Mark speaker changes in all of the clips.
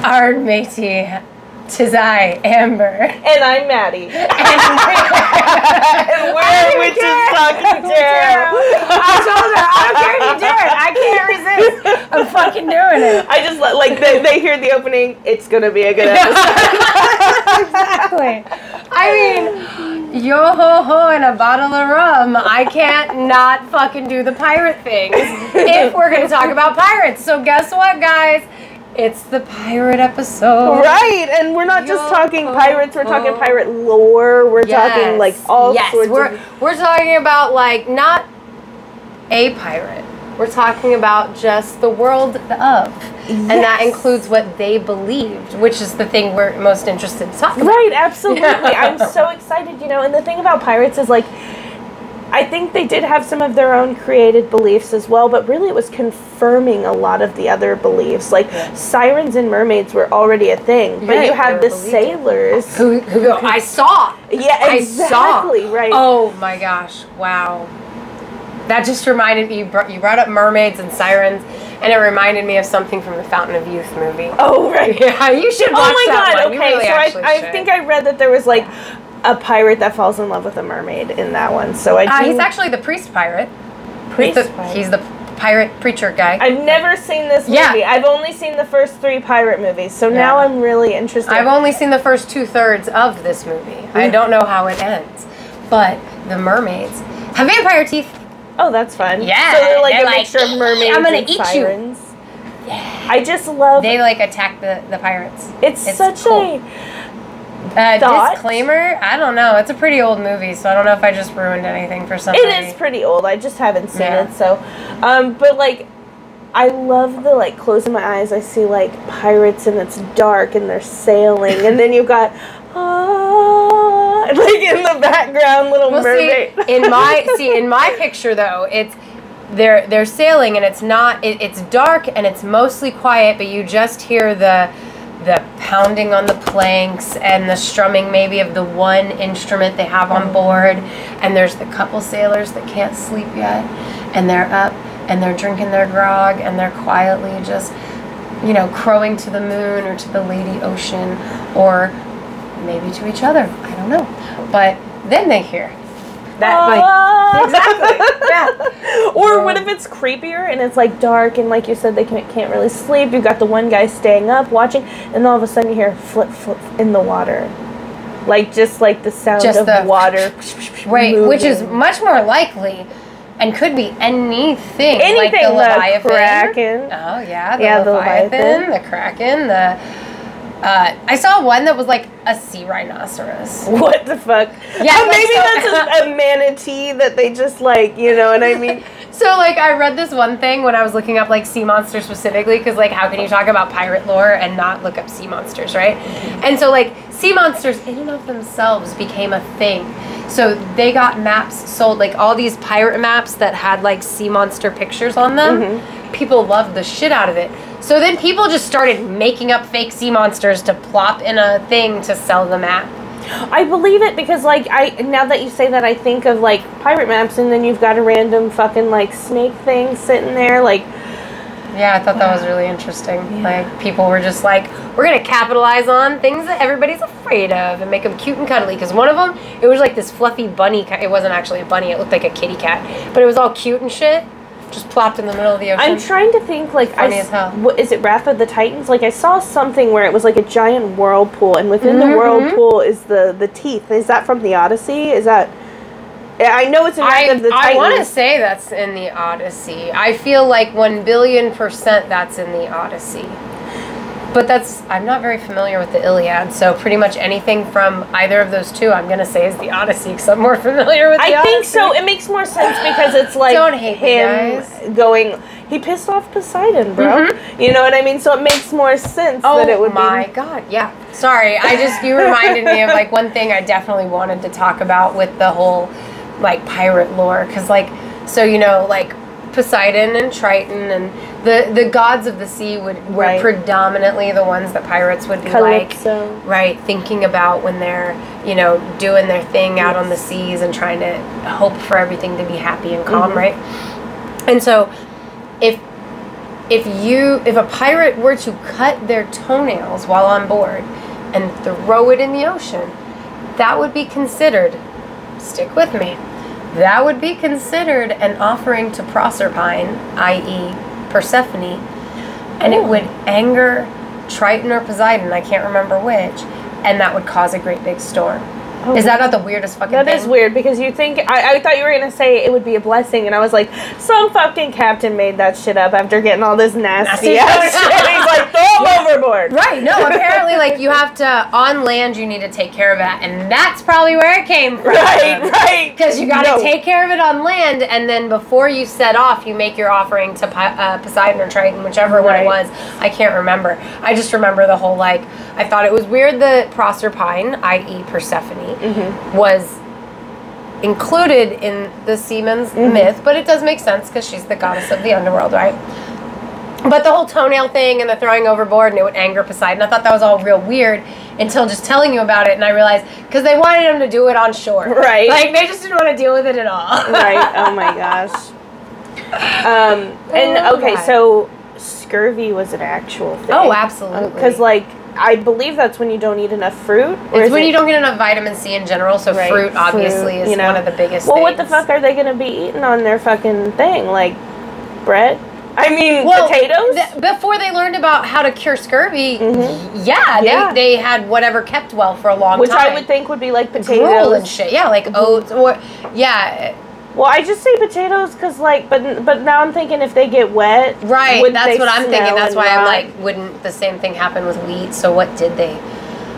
Speaker 1: Our matey, 'tis I, Amber.
Speaker 2: And I'm Maddie. And we're Witches Talking Tarot.
Speaker 1: I told her, I don't care if you do it. I can't resist. I'm fucking doing it.
Speaker 2: I just like they hear the opening. It's gonna be a good episode.
Speaker 1: Exactly. I mean, yo ho ho and a bottle of rum. I can't not fucking do the pirate things if we're gonna talk about pirates. So guess what, guys? It's the pirate episode.
Speaker 2: Right, and we're not just talking pirates, we're talking pirate lore, we're talking like all sorts of...
Speaker 1: We're talking about like not a pirate. We're talking about just the world of. Yes. And that includes what they believed, which is the thing we're most interested to talk about.
Speaker 2: Right, absolutely. I'm so excited, you know, and the thing about pirates is like, I think they did have some of their own created beliefs as well, but really it was confirming a lot of the other beliefs. Like, sirens and mermaids were already a thing, but you have the sailors.
Speaker 1: Who go, I saw.
Speaker 2: Yeah, exactly, right.
Speaker 1: Oh my gosh, wow. That just reminded me, you brought up mermaids and sirens, and it reminded me of something from the Fountain of Youth movie.
Speaker 2: Oh, right.
Speaker 1: Yeah, you should watch that one.
Speaker 2: Okay,
Speaker 1: really
Speaker 2: so I think I read that there was like a pirate that falls in love with a mermaid in that one. So
Speaker 1: he's actually the priest pirate. He's the pirate preacher guy.
Speaker 2: I've never seen this movie. Yeah. I've only seen the first 3 pirate movies, so now I'm really interested.
Speaker 1: I've only seen the first 2/3 of this movie. I don't know how it ends. But the mermaids have vampire teeth.
Speaker 2: Oh, that's fun.
Speaker 1: Yeah.
Speaker 2: So they're like a mixture of mermaids
Speaker 1: I'm gonna
Speaker 2: and
Speaker 1: eat
Speaker 2: sirens.
Speaker 1: You. Yeah.
Speaker 2: I just love...
Speaker 1: They like attack the pirates.
Speaker 2: It's such
Speaker 1: cool. Disclaimer, I don't know. It's a pretty old movie, so I don't know if I just ruined anything for somebody.
Speaker 2: It is pretty old. I just haven't seen it, so... but, like, I love the, like, closing my eyes, I see, like, pirates, and it's dark, and they're sailing, and then you've got... like, in the background, little mermaid.
Speaker 1: In my picture, though, it's... They're sailing, and it's not... it's dark, and it's mostly quiet, but you just hear the pounding on the planks and the strumming maybe of the one instrument they have on board, and there's the couple sailors that can't sleep yet, and they're up and they're drinking their grog and they're quietly just, you know, crowing to the moon or to the lady ocean or maybe to each other. I don't know. But then they hear that, exactly. Yeah.
Speaker 2: Or what if it's creepier and it's like dark and like you said they can't really sleep. You've got the one guy staying up watching, and all of a sudden you hear flip in the water, like just like the sound of water.
Speaker 1: Right, moving. Which is much more likely. And could be anything. Like
Speaker 2: the
Speaker 1: Leviathan.
Speaker 2: Kraken.
Speaker 1: Oh yeah, the Leviathan, the Kraken, I saw one that was like a sea rhinoceros.
Speaker 2: What the fuck?
Speaker 1: Yeah,
Speaker 2: oh, maybe that's a manatee that they just like, you know what I mean?
Speaker 1: So like I read this one thing when I was looking up like sea monsters specifically, because like how can you talk about pirate lore and not look up sea monsters, right? And so like sea monsters in and of themselves became a thing. So they got maps sold, like all these pirate maps that had like sea monster pictures on them. People loved the shit out of it. So then people just started making up fake sea monsters to plop in a thing to sell the map.
Speaker 2: I believe it because, like, now that you say that, I think of, like, pirate maps, and then you've got a random fucking, like, snake thing sitting there, like...
Speaker 1: Yeah, I thought that was really interesting. Yeah. Like, people were just like, we're going to capitalize on things that everybody's afraid of and make them cute and cuddly. Because one of them, it was like this fluffy bunny. It wasn't actually a bunny. It looked like a kitty cat. But it was all cute and shit. Just plopped in the middle of the ocean.
Speaker 2: I'm trying to think, like,
Speaker 1: funny as hell.
Speaker 2: Is it Wrath of the Titans? Like, I saw something where it was like a giant whirlpool, and within the whirlpool is the teeth. Is that from the Odyssey? Is that... I know it's in Wrath of the Titans.
Speaker 1: I want to say that's in the Odyssey. I feel like 1,000,000,000% that's in the Odyssey. But I'm not very familiar with the Iliad, so pretty much anything from either of those two I'm going to say is the Odyssey, because I'm more familiar with the Odyssey.
Speaker 2: I think so. It makes more sense because it's like
Speaker 1: don't hate him
Speaker 2: going, he pissed off Poseidon, bro. You know what I mean? So it makes more sense that it would be... Oh
Speaker 1: my God, yeah. Sorry, you reminded me of like one thing I definitely wanted to talk about with the whole like pirate lore, because like, so you know, like Poseidon and Triton and the gods of the sea were predominantly the ones that pirates would be
Speaker 2: Calypso.
Speaker 1: like thinking about when they're, you know, doing their thing out on the seas and trying to hope for everything to be happy and calm, right? And so if if a pirate were to cut their toenails while on board and throw it in the ocean, that would be considered, stick with me, that would be considered an offering to Proserpine, i.e. Persephone, and it would anger Triton or Poseidon, I can't remember which, and that would cause a great big storm. Oh, is that not the weirdest fucking thing?
Speaker 2: That is weird, because you think, I thought you were going to say it would be a blessing, and I was like, some fucking captain made that shit up after getting all this nasty ass shit. He's like, throw them overboard.
Speaker 1: Right, no, apparently, like, you have to, on land, you need to take care of that, and that's probably where it came from.
Speaker 2: Right.
Speaker 1: Because you got to take care of it on land, and then before you set off, you make your offering to Poseidon or Triton, whichever one it was. I can't remember. I just remember the whole, like, I thought it was weird that Proserpine, i.e. Persephone, was included in the seaman's myth, but it does make sense because she's the goddess of the underworld, right? But the whole toenail thing and the throwing overboard and it would anger Poseidon, I thought that was all real weird until just telling you about it, and I realized because they wanted him to do it on shore.
Speaker 2: Right.
Speaker 1: Like, they just didn't want to deal with it at all.
Speaker 2: Right. Oh my gosh. And okay, so scurvy was an actual thing.
Speaker 1: Oh, absolutely.
Speaker 2: Because, like, I believe that's when you don't eat enough fruit.
Speaker 1: It's when you don't get enough vitamin C in general, so fruit obviously is one of the biggest things.
Speaker 2: Well, what the fuck are they going to be eating on their fucking thing? Like, bread? I mean, potatoes?
Speaker 1: Before they learned about how to cure scurvy, they had whatever kept well for a long time.
Speaker 2: Which I would think would be like potatoes.
Speaker 1: Gruel and shit. Yeah, like oats or,
Speaker 2: Well, I just say potatoes because, like, but now I'm thinking if they get wet,
Speaker 1: right? That's what I'm thinking. That's why I'm like, wouldn't the same thing happen with wheat? So what did they?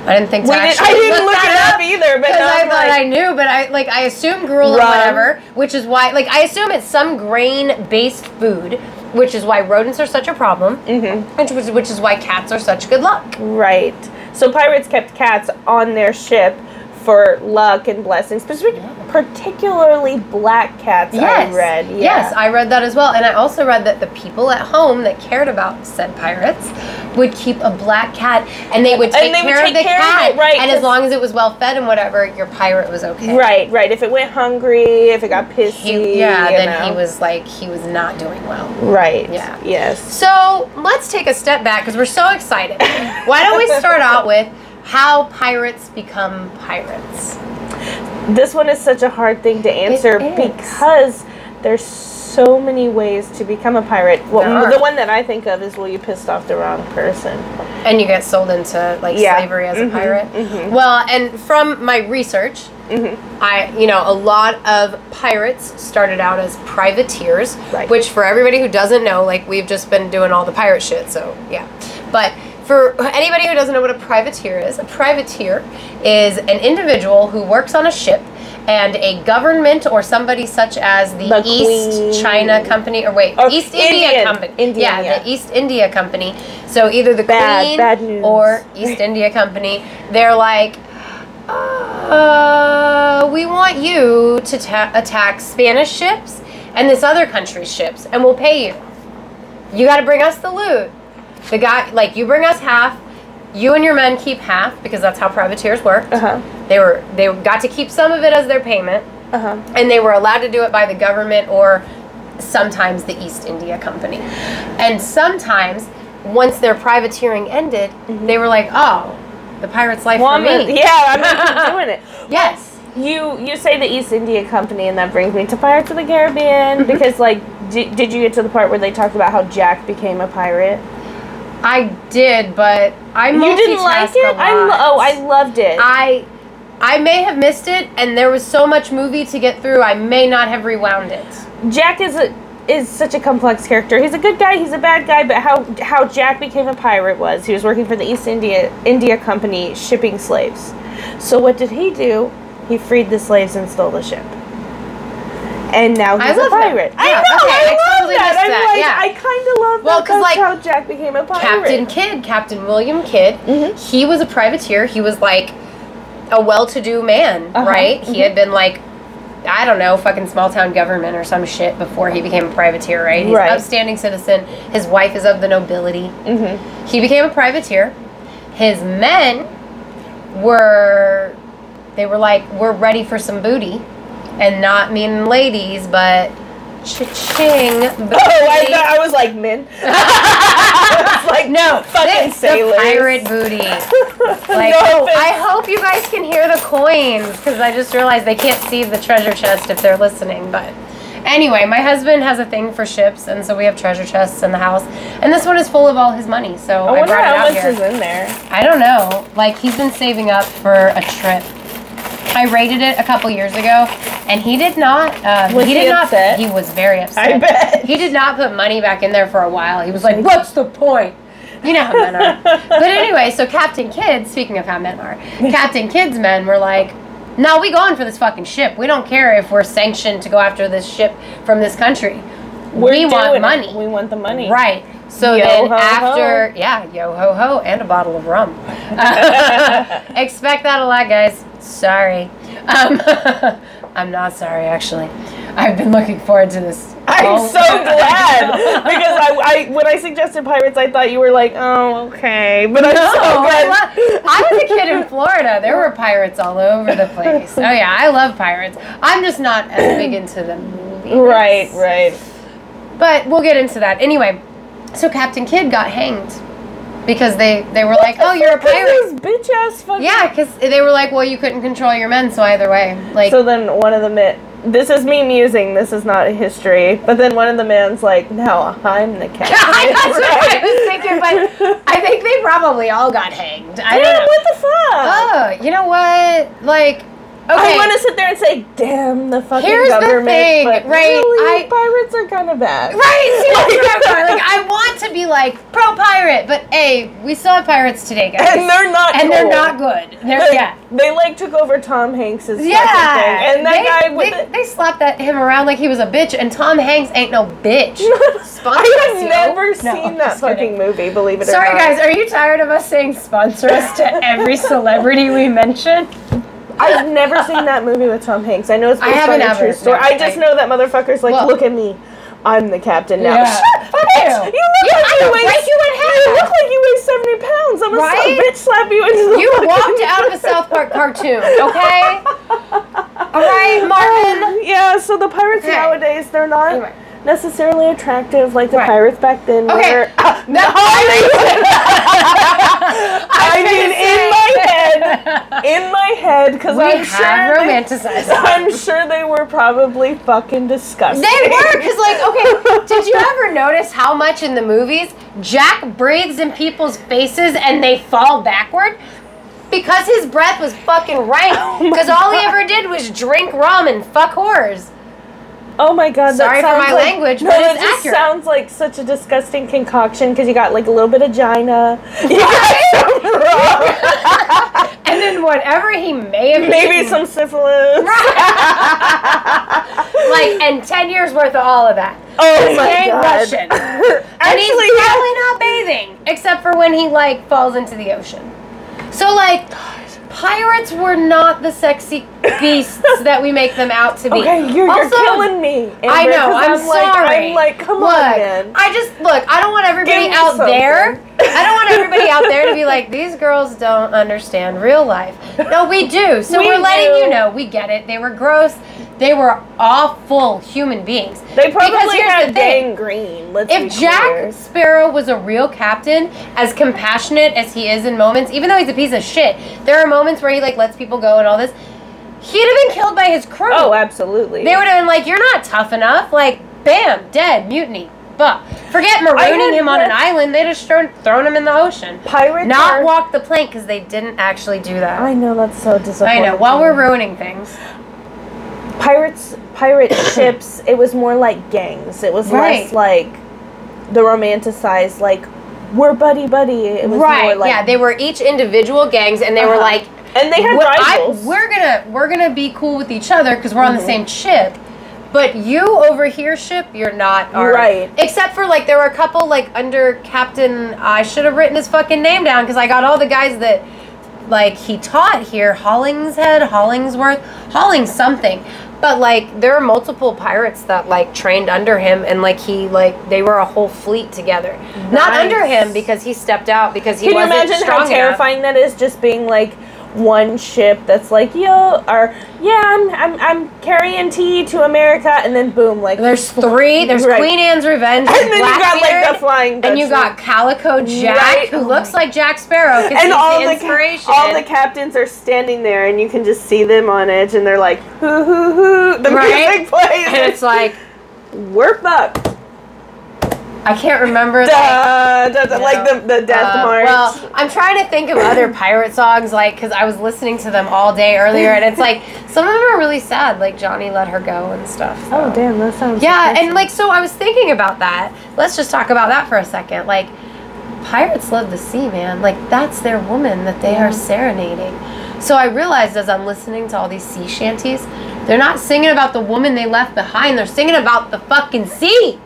Speaker 1: I didn't think to actually.
Speaker 2: I didn't look it up either, but
Speaker 1: I thought I knew, but I assume gruel and whatever, which is why, like, I assume it's some grain-based food, which is why rodents are such a problem, which is why cats are such good luck.
Speaker 2: Right. So pirates kept cats on their ship for luck and blessings, particularly black cats. I read.
Speaker 1: Yes, I read that as well, and I also read that the people at home that cared about said pirates would keep a black cat, and they would take care of the cat, and as long as it was well fed and whatever, your pirate was okay.
Speaker 2: Right. If it went hungry, if it got pissy,
Speaker 1: then he was not doing well.
Speaker 2: Right.
Speaker 1: Yeah.
Speaker 2: Yes.
Speaker 1: So let's take a step back because we're so excited. Why don't we start out with how pirates become pirates?
Speaker 2: This one is such a hard thing to answer because there's so many ways to become a pirate. Well, the one that I think of is, you pissed off the wrong person. And
Speaker 1: you get sold into, like, slavery as a pirate. Well, and from my research, a lot of pirates started out as privateers, which for everybody who doesn't know, like, we've just been doing all the pirate shit, so, yeah. But for anybody who doesn't know what a privateer is an individual who works on a ship, and a government or somebody such as the East China Company, East India Company. The East India Company. So either the Queen or East India Company, they're like, we want you to attack Spanish ships and this other country's ships, and we'll pay you. You got to bring us the loot. The guy, like, you bring us half, you and your men keep half, because that's how privateers worked. They got to keep some of it as their payment, and they were allowed to do it by the government or sometimes the East India Company. And sometimes, once their privateering ended, they were like, oh, the pirate's life for me.
Speaker 2: I'm not doing it.
Speaker 1: Yes.
Speaker 2: You say the East India Company, and that brings me to Pirates of the Caribbean, because, like, did you get to the part where they talked about how Jack became a pirate?
Speaker 1: I did, but I multitasked
Speaker 2: You didn't like it? I loved it.
Speaker 1: I may have missed it, and there was so much movie to get through, I may not have rewound it.
Speaker 2: Jack is such a complex character. He's a good guy, he's a bad guy, but how Jack became a pirate was he was working for the East India Company shipping slaves. So what did he do? He freed the slaves and stole the ship. And now he's a pirate. I know, I totally love that. I kind of love that. That's how Jack became a pirate.
Speaker 1: Captain William Kidd, he was a privateer. He was like a well-to-do man, right? He had been like, I don't know, fucking small-town government or some shit before he became a privateer, right? He's an upstanding citizen. His wife is of the nobility. He became a privateer. His men were like, we're ready for some booty. And not meaning ladies, but Cha-ching.
Speaker 2: I was like, men. I was like,
Speaker 1: no,
Speaker 2: fucking sailors.
Speaker 1: The pirate booty. Like,
Speaker 2: No,
Speaker 1: I hope you guys can hear the coins, because I just realized they can't see the treasure chest if they're listening, but... Anyway, my husband has a thing for ships, and so we have treasure chests in the house. And this one is full of all his money, so I brought it out here.
Speaker 2: how much is in there.
Speaker 1: I don't know. Like, he's been saving up for a trip. I rated it a couple years ago, and he did not.
Speaker 2: Was he upset?
Speaker 1: He was very upset.
Speaker 2: I bet.
Speaker 1: He did not put money back in there for a while. He was like, "What's the point?" You know how men are. But anyway, so Captain Kidd, speaking of how men are, Captain Kidd's men were like, "No, we going for this fucking ship. We don't care if we're sanctioned to go after this ship from this country. We want money.
Speaker 2: We want the money."
Speaker 1: Right. So
Speaker 2: Yo
Speaker 1: then
Speaker 2: ho
Speaker 1: after,
Speaker 2: ho.
Speaker 1: yeah, yo ho ho, and a bottle of rum. Expect that a lot, guys. Sorry. I'm not sorry, actually. I've been looking forward to this.
Speaker 2: I'm so glad, because I when I suggested pirates, I thought you were like, oh, okay, but I'm so glad.
Speaker 1: I was a kid in Florida. There were pirates all over the place. Oh yeah, I love pirates. I'm just not as big into the movies.
Speaker 2: Right.
Speaker 1: But we'll get into that. Anyway, so Captain Kidd got hanged because they were like, oh, you're a pirate.
Speaker 2: Those bitch ass fucking.
Speaker 1: Yeah, because they were like, well, you couldn't control your men, so either way, like.
Speaker 2: So then one of the men. This is me musing. This is not history. But then one of the men's like, "No, I'm the captain."
Speaker 1: That's what I was thinking, but I think they probably all got hanged. I don't know.
Speaker 2: What the fuck?
Speaker 1: Oh, you know what? Like, okay.
Speaker 2: I want to sit there and say, "Damn the fucking
Speaker 1: Here's
Speaker 2: government!"
Speaker 1: the thing,
Speaker 2: but
Speaker 1: right?
Speaker 2: Really, pirates are kind of bad.
Speaker 1: Right? See, that's what I'm saying. Like, I want to be like pro pirate, but hey, we still have pirates today, guys,
Speaker 2: And they're not.
Speaker 1: and
Speaker 2: cool.
Speaker 1: they're not good.
Speaker 2: They like took over Tom Hanks's fucking thing,
Speaker 1: Yeah,
Speaker 2: and that guy with
Speaker 1: they slapped him around like he was a bitch, and Tom Hanks ain't no bitch.
Speaker 2: I have never seen that fucking movie. Believe it or not.
Speaker 1: Sorry, guys. Are you tired of us saying sponsor us to every celebrity we mention?
Speaker 2: I've never seen that movie with Tom Hanks. I know it's based on a true story.
Speaker 1: No,
Speaker 2: I just know that motherfucker's like, look at me. I'm the captain now.
Speaker 1: Yeah.
Speaker 2: Shut up! You look like you weigh 70 pounds. I'm gonna bitch slap you into the
Speaker 1: You walked out of a South Park cartoon, okay? Alright, Marvin?
Speaker 2: Yeah, so the pirates nowadays, they're not necessarily attractive like the pirates back then were. I mean, in my head, because I'm sure they were probably fucking disgusting.
Speaker 1: They were, because okay, did you ever notice how much in the movies Jack breathes in people's faces and they fall backward? Because his breath was fucking rank, because all he ever did was drink rum and fuck whores.
Speaker 2: Oh my god,
Speaker 1: sorry for my language, but it's accurate.
Speaker 2: Sounds like such a disgusting concoction because you got like a little bit of gina.
Speaker 1: And then whatever he may have
Speaker 2: maybe
Speaker 1: eaten.
Speaker 2: Some syphilis.
Speaker 1: Like, and 10 years worth of all of that.
Speaker 2: Oh my
Speaker 1: he ain't
Speaker 2: god.
Speaker 1: Russian. And he's probably not bathing, except for when he like falls into the ocean. So like, pirates were not the sexy beasts that we make them out to be.
Speaker 2: Okay, you're killing me, Amber,
Speaker 1: I know, I'm sorry.
Speaker 2: I'm like, come
Speaker 1: on,
Speaker 2: man.
Speaker 1: I don't want everybody out there. I don't want everybody out there to be like, these girls don't understand real life. No, we do. So we're letting you know, we get it. They were gross. They were awful human beings.
Speaker 2: They probably had gangrene.
Speaker 1: If Jack Sparrow was a real captain, as compassionate as he is in moments, even though he's a piece of shit, there are moments where he like lets people go and all this. He'd have been killed by his crew.
Speaker 2: Oh, absolutely.
Speaker 1: They would have been like, "You're not tough enough." Like, bam, dead, mutiny. But forget marooning him on an island. They just thrown him in the ocean.
Speaker 2: Pirates
Speaker 1: not walk the plank because they didn't actually do that.
Speaker 2: I know, that's so disappointing.
Speaker 1: I know. While we're ruining things.
Speaker 2: Pirate ships, it was more like gangs. It was less like the romanticized, like, we're buddy. It was more like...
Speaker 1: Yeah, they were each individual gangs, and they were like...
Speaker 2: And they had rivals.
Speaker 1: We're gonna be cool with each other because we're on the same ship. But you over here, ship, you're not.
Speaker 2: Right.
Speaker 1: Except for, like, there were a couple, like, under Captain... I should have written his fucking name down because I got all the guys that... Like, he taught here, Hollingsworth, Hollings something. But, like, there are multiple pirates that, like, trained under him, and, like, they were a whole fleet together. Nice. Not under him, because he stepped out, because he wasn't strong enough.
Speaker 2: Can you imagine how terrifying that is, just being, like, one ship that's like, I'm carrying tea to America, and then boom, like
Speaker 1: there's three. There's Queen Anne's Revenge,
Speaker 2: and then you got like the Flying Dutchman,
Speaker 1: and you got Calico Jack, who looks like Jack Sparrow, because he's
Speaker 2: all
Speaker 1: the inspiration.
Speaker 2: All the captains are standing there, and you can just see them on edge, and they're like, hoo hoo hoo. The music plays,
Speaker 1: and it's like,
Speaker 2: we're fucked.
Speaker 1: I can't remember.
Speaker 2: Like the death march.
Speaker 1: Well, I'm trying to think of other pirate songs, like, because I was listening to them all day earlier, and it's like, some of them are really sad, like Johnny Let Her Go and stuff. So.
Speaker 2: Oh, damn, that sounds
Speaker 1: and like, so I was thinking about that. Let's just talk about that for a second. Like, pirates love the sea, man. Like, that's their woman that they are serenading. So I realized as I'm listening to all these sea shanties, they're not singing about the woman they left behind. They're singing about the fucking sea.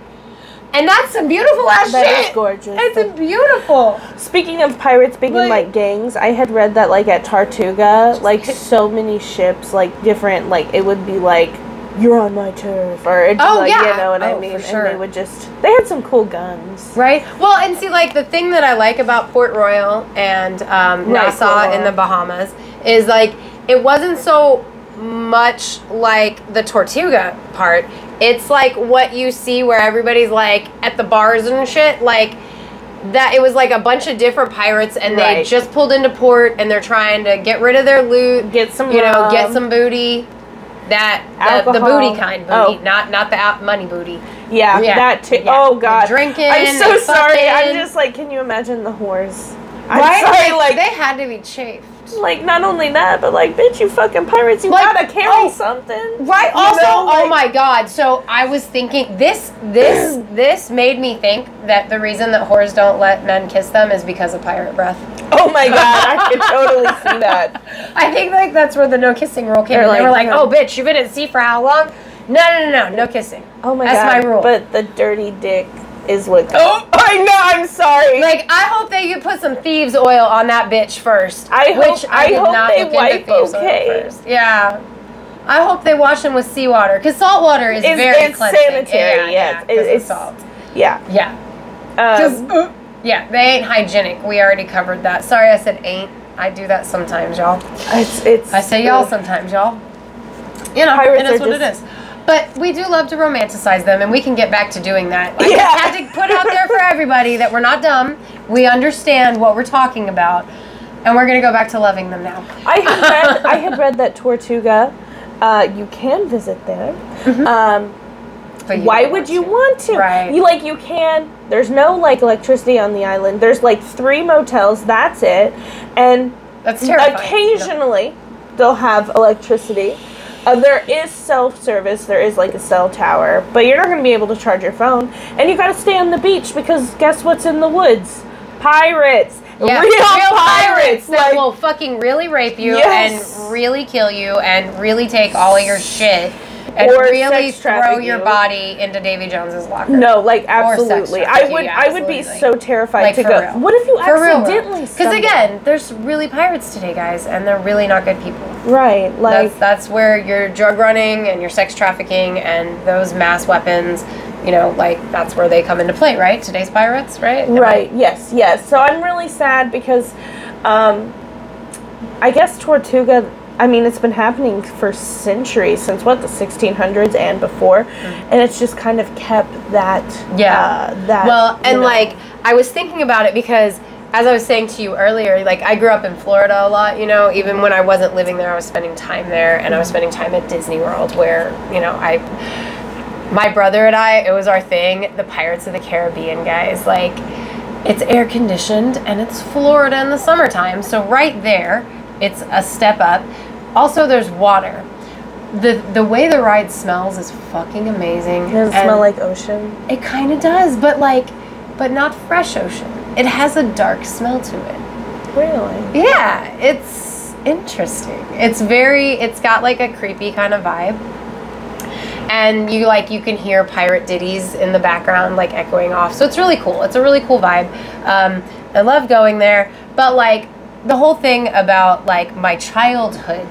Speaker 1: And that's some beautiful ass shit.
Speaker 2: That is gorgeous.
Speaker 1: It's beautiful.
Speaker 2: Speaking of pirates being like gangs, I had read that like at Tortuga, like so many ships, like different, like it would be like, you're on my turf, or it's like, you know what I mean? For sure. And they would they had some cool guns.
Speaker 1: Right. Well, and see, like the thing that I like about Port Royal and Nassau in the Bahamas is like, it wasn't so much like the Tortuga part. It's like what you see where everybody's like at the bars and shit, like that. It was like a bunch of different pirates, and they just pulled into port, and they're trying to get rid of their loot,
Speaker 2: get some
Speaker 1: get some booty, the booty kind booty, not the money booty.
Speaker 2: Yeah, that too. Yeah. Oh god,
Speaker 1: they're drinking.
Speaker 2: I'm so sorry. I'm just like, can you imagine the whores?
Speaker 1: I'm sorry, like they had to be chafed.
Speaker 2: Like, not only that, but like, bitch, you fucking pirates, you gotta carry something.
Speaker 1: Right. Also, oh my god. So I was thinking, this made me think that the reason that whores don't let men kiss them is because of pirate breath.
Speaker 2: Oh my god, I could totally see that.
Speaker 1: I think like that's where the no kissing rule came in. They were like, oh bitch, you've been at sea for how long? No kissing.
Speaker 2: Oh my god.
Speaker 1: That's my rule.
Speaker 2: But the dirty dick is what. Oh, I know. I'm sorry.
Speaker 1: Like, I hope they could put some thieves oil on that bitch first. I hope
Speaker 2: they wipe okay.
Speaker 1: Yeah. I hope they wash them with seawater, because salt water is very cleansing.
Speaker 2: Sanitary. Yeah, it's salt. Yeah.
Speaker 1: Yeah. Yeah, they ain't hygienic. We already covered that. Sorry, I said ain't. I do that sometimes, y'all. I say y'all sometimes, y'all. You know, and it's what it is. But we do love to romanticize them, and we can get back to doing that. I just had to put out there for everybody that we're not dumb. We understand what we're talking about, and we're going to go back to loving them now.
Speaker 2: I had read that Tortuga, you can visit there. But why would you want to?
Speaker 1: Right.
Speaker 2: You can. There's no like electricity on the island. There's like 3 motels. That's it. And
Speaker 1: that's terrifying.
Speaker 2: Occasionally, they'll have electricity. There is self-service. There is like a cell tower, but you're not going to be able to charge your phone. And you got to stay on the beach, because guess what's in the woods? Pirates.
Speaker 1: Yeah, real pirates that will fucking really rape you and really kill you and really take all of your shit and really throw your body into Davy Jones's locker.
Speaker 2: No, like absolutely. I would be so terrified like, to go. Real. What if you accidentally?
Speaker 1: Because again, there's really pirates today, guys, and they're really not good people.
Speaker 2: Right. Like
Speaker 1: that's where your drug running and your sex trafficking and those mass weapons. You know, like, that's where they come into play, right? Today's pirates, right?
Speaker 2: Right, yes. So I'm really sad because I guess Tortuga, I mean, it's been happening for centuries, since, the 1600s and before, and it's just kind of kept that,
Speaker 1: like, I was thinking about it because, as I was saying to you earlier, like, I grew up in Florida a lot, you know, even when I wasn't living there, I was spending time there, and I was spending time at Disney World, where, you know, my brother and I, it was our thing, the Pirates of the Caribbean, guys. Like, it's air conditioned and it's Florida in the summertime. So right there, it's a step up. Also, there's water. The way the ride smells is fucking amazing.
Speaker 2: Does it smell like ocean?
Speaker 1: It kind of does, but not fresh ocean. It has a dark smell to it.
Speaker 2: Really?
Speaker 1: Yeah, it's interesting. It's got like a creepy kind of vibe. And you can hear pirate ditties in the background, like, echoing off. So it's really cool. It's a really cool vibe. I love going there. But, like, the whole thing about, like, my childhood,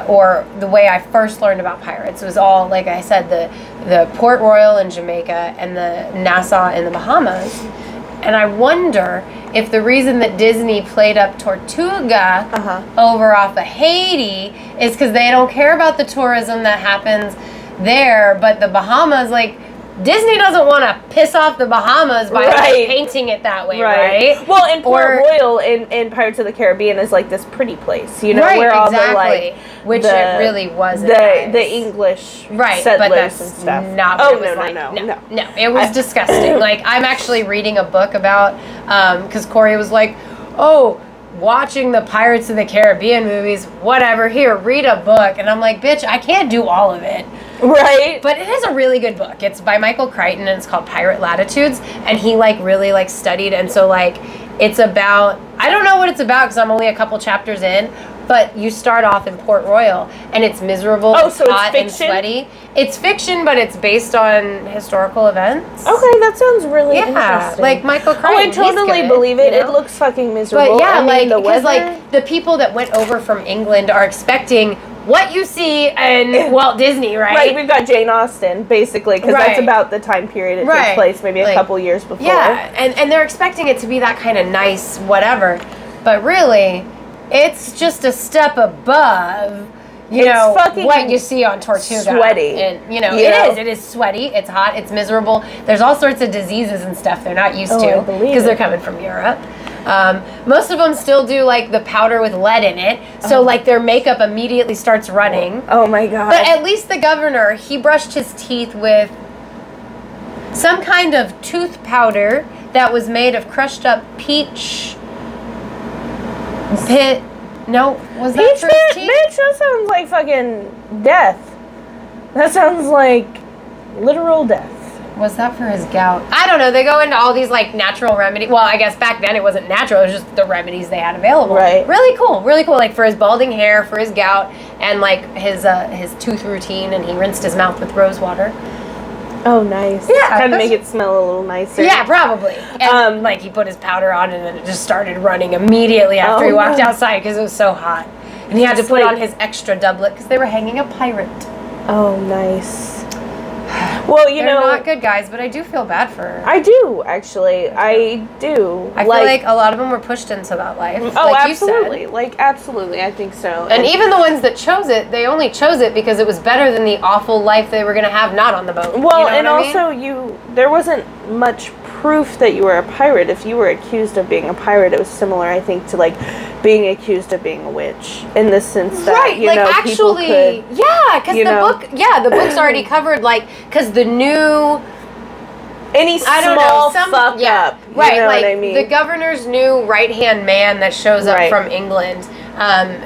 Speaker 1: or the way I first learned about pirates, was all, like I said, the Port Royal in Jamaica and the Nassau in the Bahamas. And I wonder if the reason that Disney played up Tortuga over off of Haiti is because they don't care about the tourism that happens there, but the Bahamas, like, Disney doesn't want to piss off the Bahamas by like, painting it that way, right?
Speaker 2: Well, and Port Royal in Pirates of the Caribbean is like this pretty place, you know, where all the like,
Speaker 1: which it really wasn't.
Speaker 2: The English settlers and stuff.
Speaker 1: Not what it was like. No, it was disgusting. Like, I'm actually reading a book about because Corey was like, oh, watching the Pirates of the Caribbean movies, whatever, here, read a book. And I'm like, bitch, I can't do all of it.
Speaker 2: Right.
Speaker 1: But it is a really good book. It's by Michael Crichton, and it's called Pirate Latitudes. And he, like, really, like, studied. And so, like, it's about, I don't know what it's about because I'm only a couple chapters in, but you start off in Port Royal, and it's miserable, it's hot and sweaty. It's fiction, but it's based on historical events.
Speaker 2: Okay, that sounds really interesting.
Speaker 1: Like Michael Crichton.
Speaker 2: Oh, I totally believe it. You know? It looks fucking miserable.
Speaker 1: But yeah, because like the people that went over from England are expecting what you see in Walt Disney, right?
Speaker 2: Right, we've got Jane Austen, basically, because that's about the time period it takes place, maybe a couple years before.
Speaker 1: Yeah, and they're expecting it to be that kind of nice whatever, but really, it's just a step above, you know, what you see on Tortuga.
Speaker 2: Sweaty.
Speaker 1: And, you know, it is sweaty, it's hot, it's miserable. There's all sorts of diseases and stuff they're not used to because they're coming from Europe. Most of them still do, like, the powder with lead in it, so, like, their makeup immediately starts running.
Speaker 2: Oh, my God.
Speaker 1: But at least the governor, he brushed his teeth with some kind of tooth powder that was made of crushed up peach pit. No, was that
Speaker 2: peach
Speaker 1: for his teeth?
Speaker 2: Bitch, that sounds like fucking death. That sounds like literal death.
Speaker 1: Was that for his gout? I don't know. They go into all these, like, natural remedies. Well, I guess back then it wasn't natural. It was just the remedies they had available.
Speaker 2: Right.
Speaker 1: Really cool. Really cool. Like, for his balding hair, for his gout, and, like, his tooth routine, and he rinsed his mouth with rose water.
Speaker 2: Oh, nice.
Speaker 1: Yeah.
Speaker 2: Kind of make it smell a little nicer.
Speaker 1: Yeah, probably. And, like, he put his powder on, and then it just started running immediately after he walked outside because it was so hot. And he had to put on his extra doublet because they were hanging a pirate.
Speaker 2: Oh, nice. Well, you know,
Speaker 1: they're not good guys, but I do feel bad for her.
Speaker 2: I do, actually. I do.
Speaker 1: I feel like a lot of them were pushed into that life.
Speaker 2: Oh,
Speaker 1: like
Speaker 2: absolutely.
Speaker 1: You said.
Speaker 2: Like, absolutely. I think so.
Speaker 1: And even the ones that chose it, they only chose it because it was better than the awful life they were going to have not on the boat.
Speaker 2: Well,
Speaker 1: you know
Speaker 2: and also there wasn't much proof that you were a pirate. If you were accused of being a pirate, it was similar, I think, to, like, being accused of being a witch, in the sense that, you know, people could...
Speaker 1: Yeah, because the book's already covered, like, because the new...
Speaker 2: Any small fuck up.
Speaker 1: Right,
Speaker 2: you know
Speaker 1: like,
Speaker 2: what I mean?
Speaker 1: the governor's new right-hand man that shows up from England,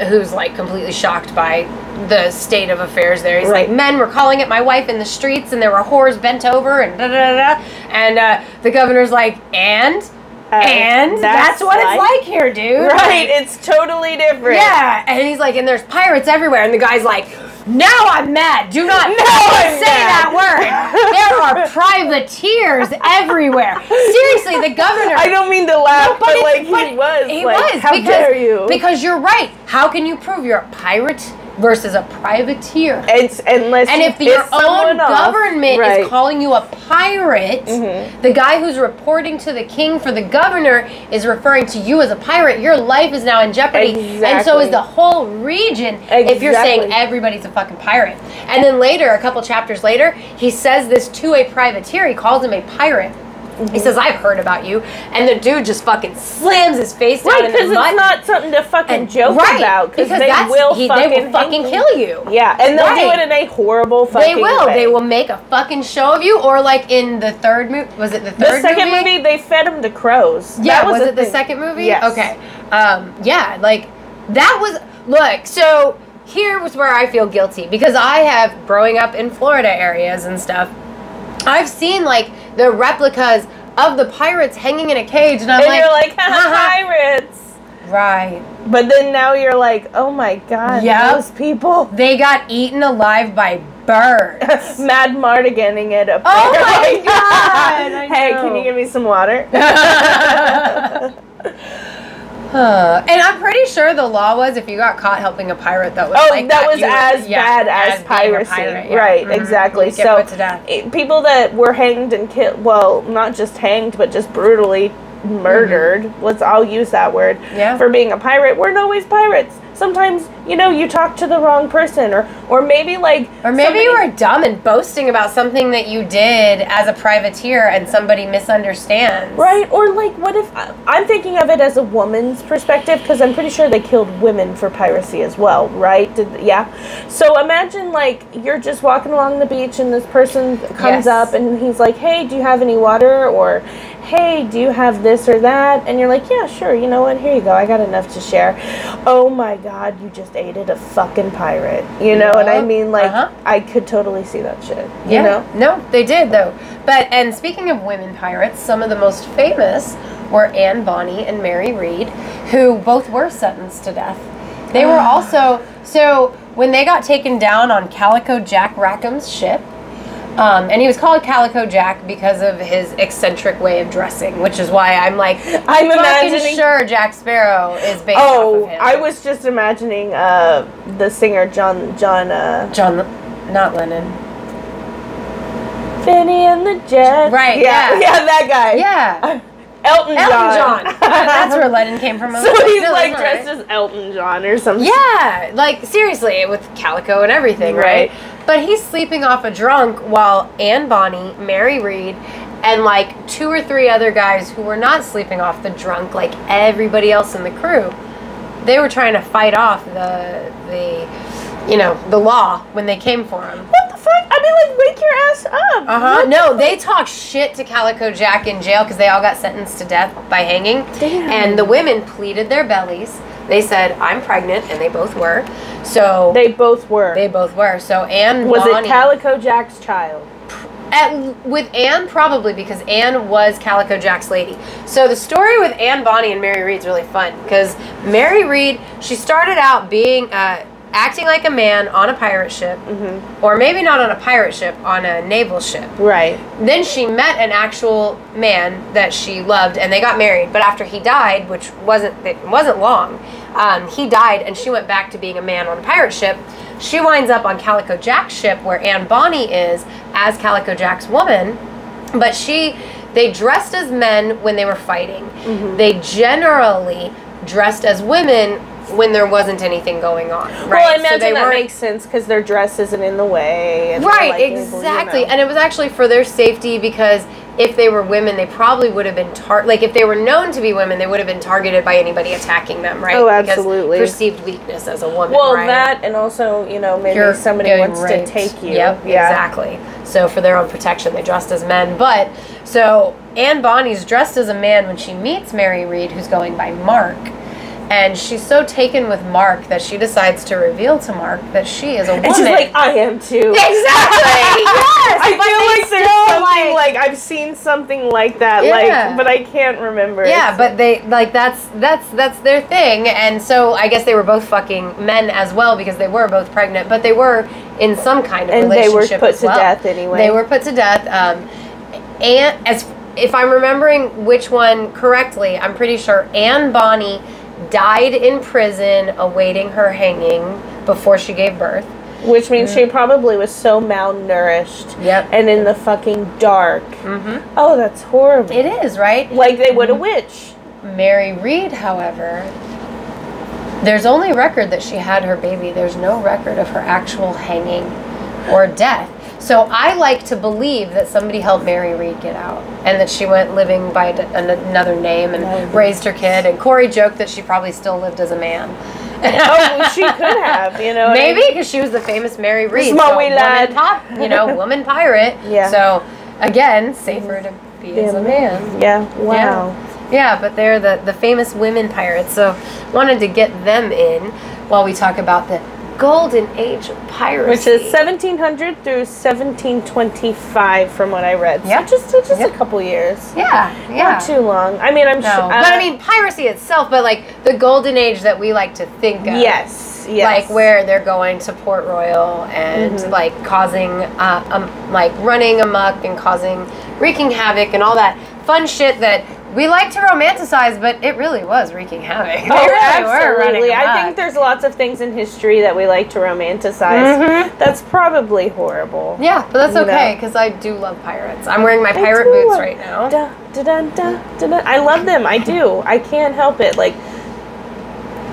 Speaker 1: who's, like, completely shocked by the state of affairs there. He's like, men were calling at my wife in the streets, and there were whores bent over, and da-da-da-da. And the governor's like, and that's what it's like here, dude.
Speaker 2: Right, it's totally different.
Speaker 1: Yeah, and he's like, and there's pirates everywhere, and the guy's like, now I'm mad. Do not say that word. There are privateers everywhere. Seriously, the governor.
Speaker 2: I don't mean to laugh, but like he was. How dare you?
Speaker 1: Because you're right. How can you prove you're a pirate versus a privateer?
Speaker 2: And if
Speaker 1: your own government is calling you a pirate, the guy who's reporting to the king for the governor is referring to you as a pirate, your life is now in jeopardy.
Speaker 2: Exactly.
Speaker 1: And so is the whole region if you're saying everybody's a fucking pirate. And then later, a couple chapters later, he says this to a privateer. He calls him a pirate. He says, I've heard about you. And the dude just fucking slams his face down in the mud.
Speaker 2: Because it's not something to fucking joke about. Because they will fucking
Speaker 1: kill you.
Speaker 2: Yeah, and they'll do it in a horrible fucking way.
Speaker 1: They will make a fucking show of you. Or like in the third movie. Was it the third movie?
Speaker 2: The second movie, they fed him to crows.
Speaker 1: Yeah, was it the second movie?
Speaker 2: Yes.
Speaker 1: Okay. Yeah, like, that was... Look, so here was where I feel guilty. Because I have, growing up in Florida areas and stuff, I've seen, like, the replicas of the pirates hanging in a cage, and
Speaker 2: you're like, pirates.
Speaker 1: Right.
Speaker 2: But then now you're like, oh my God, those people.
Speaker 1: They got eaten alive by birds.
Speaker 2: Mad Mardiganing it up there.
Speaker 1: Oh my God.
Speaker 2: Hey, can you give me some water?
Speaker 1: And I'm pretty sure the law was if you got caught helping a pirate, that was
Speaker 2: that was as bad as piracy.
Speaker 1: Pirate,
Speaker 2: right, exactly.
Speaker 1: You get put to death.
Speaker 2: People that were hanged and killed, well, not just hanged, but just brutally murdered, I'll use that word, for being a pirate, weren't always pirates. Sometimes, you talk to the wrong person, or maybe
Speaker 1: you were dumb and boasting about something that you did as a privateer and somebody misunderstands.
Speaker 2: Right, or what if, I'm thinking of it as a woman's perspective, because I'm pretty sure they killed women for piracy as well, right? So imagine, you're just walking along the beach and this person comes up and he's like, hey, do you have any water? Or, hey, do you have this or that? And you're like, yeah, sure, you know what, here you go, I got enough to share. Oh my God, you just aided a fucking pirate. You know what I mean? I could totally see that shit. You know?
Speaker 1: No, they did though. And speaking of women pirates, some of the most famous were Anne Bonny and Mary Read, who both were sentenced to death. They were also, so when they got taken down on Calico Jack Rackham's ship, and he was called Calico Jack because of his eccentric way of dressing, which is why I'm imagining sure Jack Sparrow is based off of him.
Speaker 2: I was just imagining the singer John,
Speaker 1: not Lennon.
Speaker 2: Benny and the Jets.
Speaker 1: Right,
Speaker 2: yeah, that guy.
Speaker 1: Yeah.
Speaker 2: Elton John.
Speaker 1: That's where Lennon came from.
Speaker 2: So he's dressed as Elton John or something.
Speaker 1: Yeah, seriously, with Calico and everything, right? But he's sleeping off a drunk while Anne Bonny, Mary Read, and 2 or 3 other guys who were not sleeping off the drunk like everybody else in the crew, they were trying to fight off the law when they came for him.
Speaker 2: What the fuck? I mean, wake your ass up.
Speaker 1: No, they talked shit to Calico Jack in jail because they all got sentenced to death by hanging.
Speaker 2: Damn.
Speaker 1: And the women pleaded their bellies. They said, I'm pregnant, and they both were. So
Speaker 2: They both were.
Speaker 1: So Anne
Speaker 2: Was
Speaker 1: Bonny,
Speaker 2: it Calico Jack's child?
Speaker 1: with Anne, probably, because Anne was Calico Jack's lady. So the story with Anne Bonny and Mary Read is really fun, because Mary Read, she started out being acting like a man on a pirate ship, or maybe not on a pirate ship, on a naval ship.
Speaker 2: Right.
Speaker 1: Then she met an actual man that she loved, and they got married. But after he died, which wasn't long, he died, and she went back to being a man on a pirate ship. She winds up on Calico Jack's ship, where Anne Bonny is, as Calico Jack's woman. But they dressed as men when they were fighting. They generally dressed as women when there wasn't anything going on, right?
Speaker 2: Well, I imagine that makes sense because their dress isn't in the way. And
Speaker 1: right, exactly. And it was actually for their safety, because if they were women, they probably would have been if they were known to be women, they would have been targeted by anybody attacking them, right?
Speaker 2: Oh, absolutely.
Speaker 1: Because perceived weakness as a woman,
Speaker 2: well,
Speaker 1: right?
Speaker 2: that, and also, maybe somebody wants to take you.
Speaker 1: Yep, exactly. So for their own protection, they dressed as men. But, so Anne Bonny's dressed as a man when she meets Mary Read, who's going by Mark. And she's so taken with Mark that she decides to reveal to Mark that she is a woman.
Speaker 2: And she's like, I am too.
Speaker 1: Exactly. Yes.
Speaker 2: I feel like there's something I've seen something like that, but I can't remember.
Speaker 1: Yeah, but they that's their thing, and so I guess they were both fucking men as well, because they were both pregnant, but they were in some kind of relationship.
Speaker 2: And they were put to death anyway.
Speaker 1: They were put to death. And if I'm remembering which one correctly, I'm pretty sure Anne Bonny died in prison awaiting her hanging before she gave birth.
Speaker 2: Which means she probably was so malnourished.
Speaker 1: Yep.
Speaker 2: And in the fucking dark. Oh, that's horrible.
Speaker 1: It is, right?
Speaker 2: Like they would a witch.
Speaker 1: Mary Read, however, there's only record that she had her baby. There's no record of her actual hanging or death. So I like to believe that somebody helped Mary Read get out, and that she went living by another name and raised her kid. And Corey joked that she probably still lived as a man.
Speaker 2: Oh, she could have,
Speaker 1: Maybe, because she was the famous Mary Read.
Speaker 2: Smowy lad.
Speaker 1: Woman pirate.
Speaker 2: Yeah.
Speaker 1: So, again, safer to be as a man.
Speaker 2: Yeah, wow.
Speaker 1: Yeah, but they're the famous women pirates. So, wanted to get them in while we talk about the golden age of piracy,
Speaker 2: which is 1700 through 1725 from what I read.
Speaker 1: Yeah,
Speaker 2: so just a couple years.
Speaker 1: Yeah.
Speaker 2: Not too long. I mean, I'm sure.
Speaker 1: But I mean, piracy itself, but the golden age that we like to think of.
Speaker 2: Yes.
Speaker 1: Where they're going to Port Royal and causing, running amok and wreaking havoc and all that fun shit that we like to romanticize, but it really was wreaking havoc. They
Speaker 2: Oh,
Speaker 1: really were running
Speaker 2: absolutely. I
Speaker 1: amok.
Speaker 2: think there's lots of things in history that we like to romanticize. That's probably horrible.
Speaker 1: Yeah, but that's
Speaker 2: You
Speaker 1: okay,
Speaker 2: know.
Speaker 1: because I do love pirates. I'm wearing my
Speaker 2: I
Speaker 1: pirate
Speaker 2: do
Speaker 1: boots
Speaker 2: love-
Speaker 1: right now.
Speaker 2: Da, da, da, da, da, da. I love them. I do. I can't help it. Like,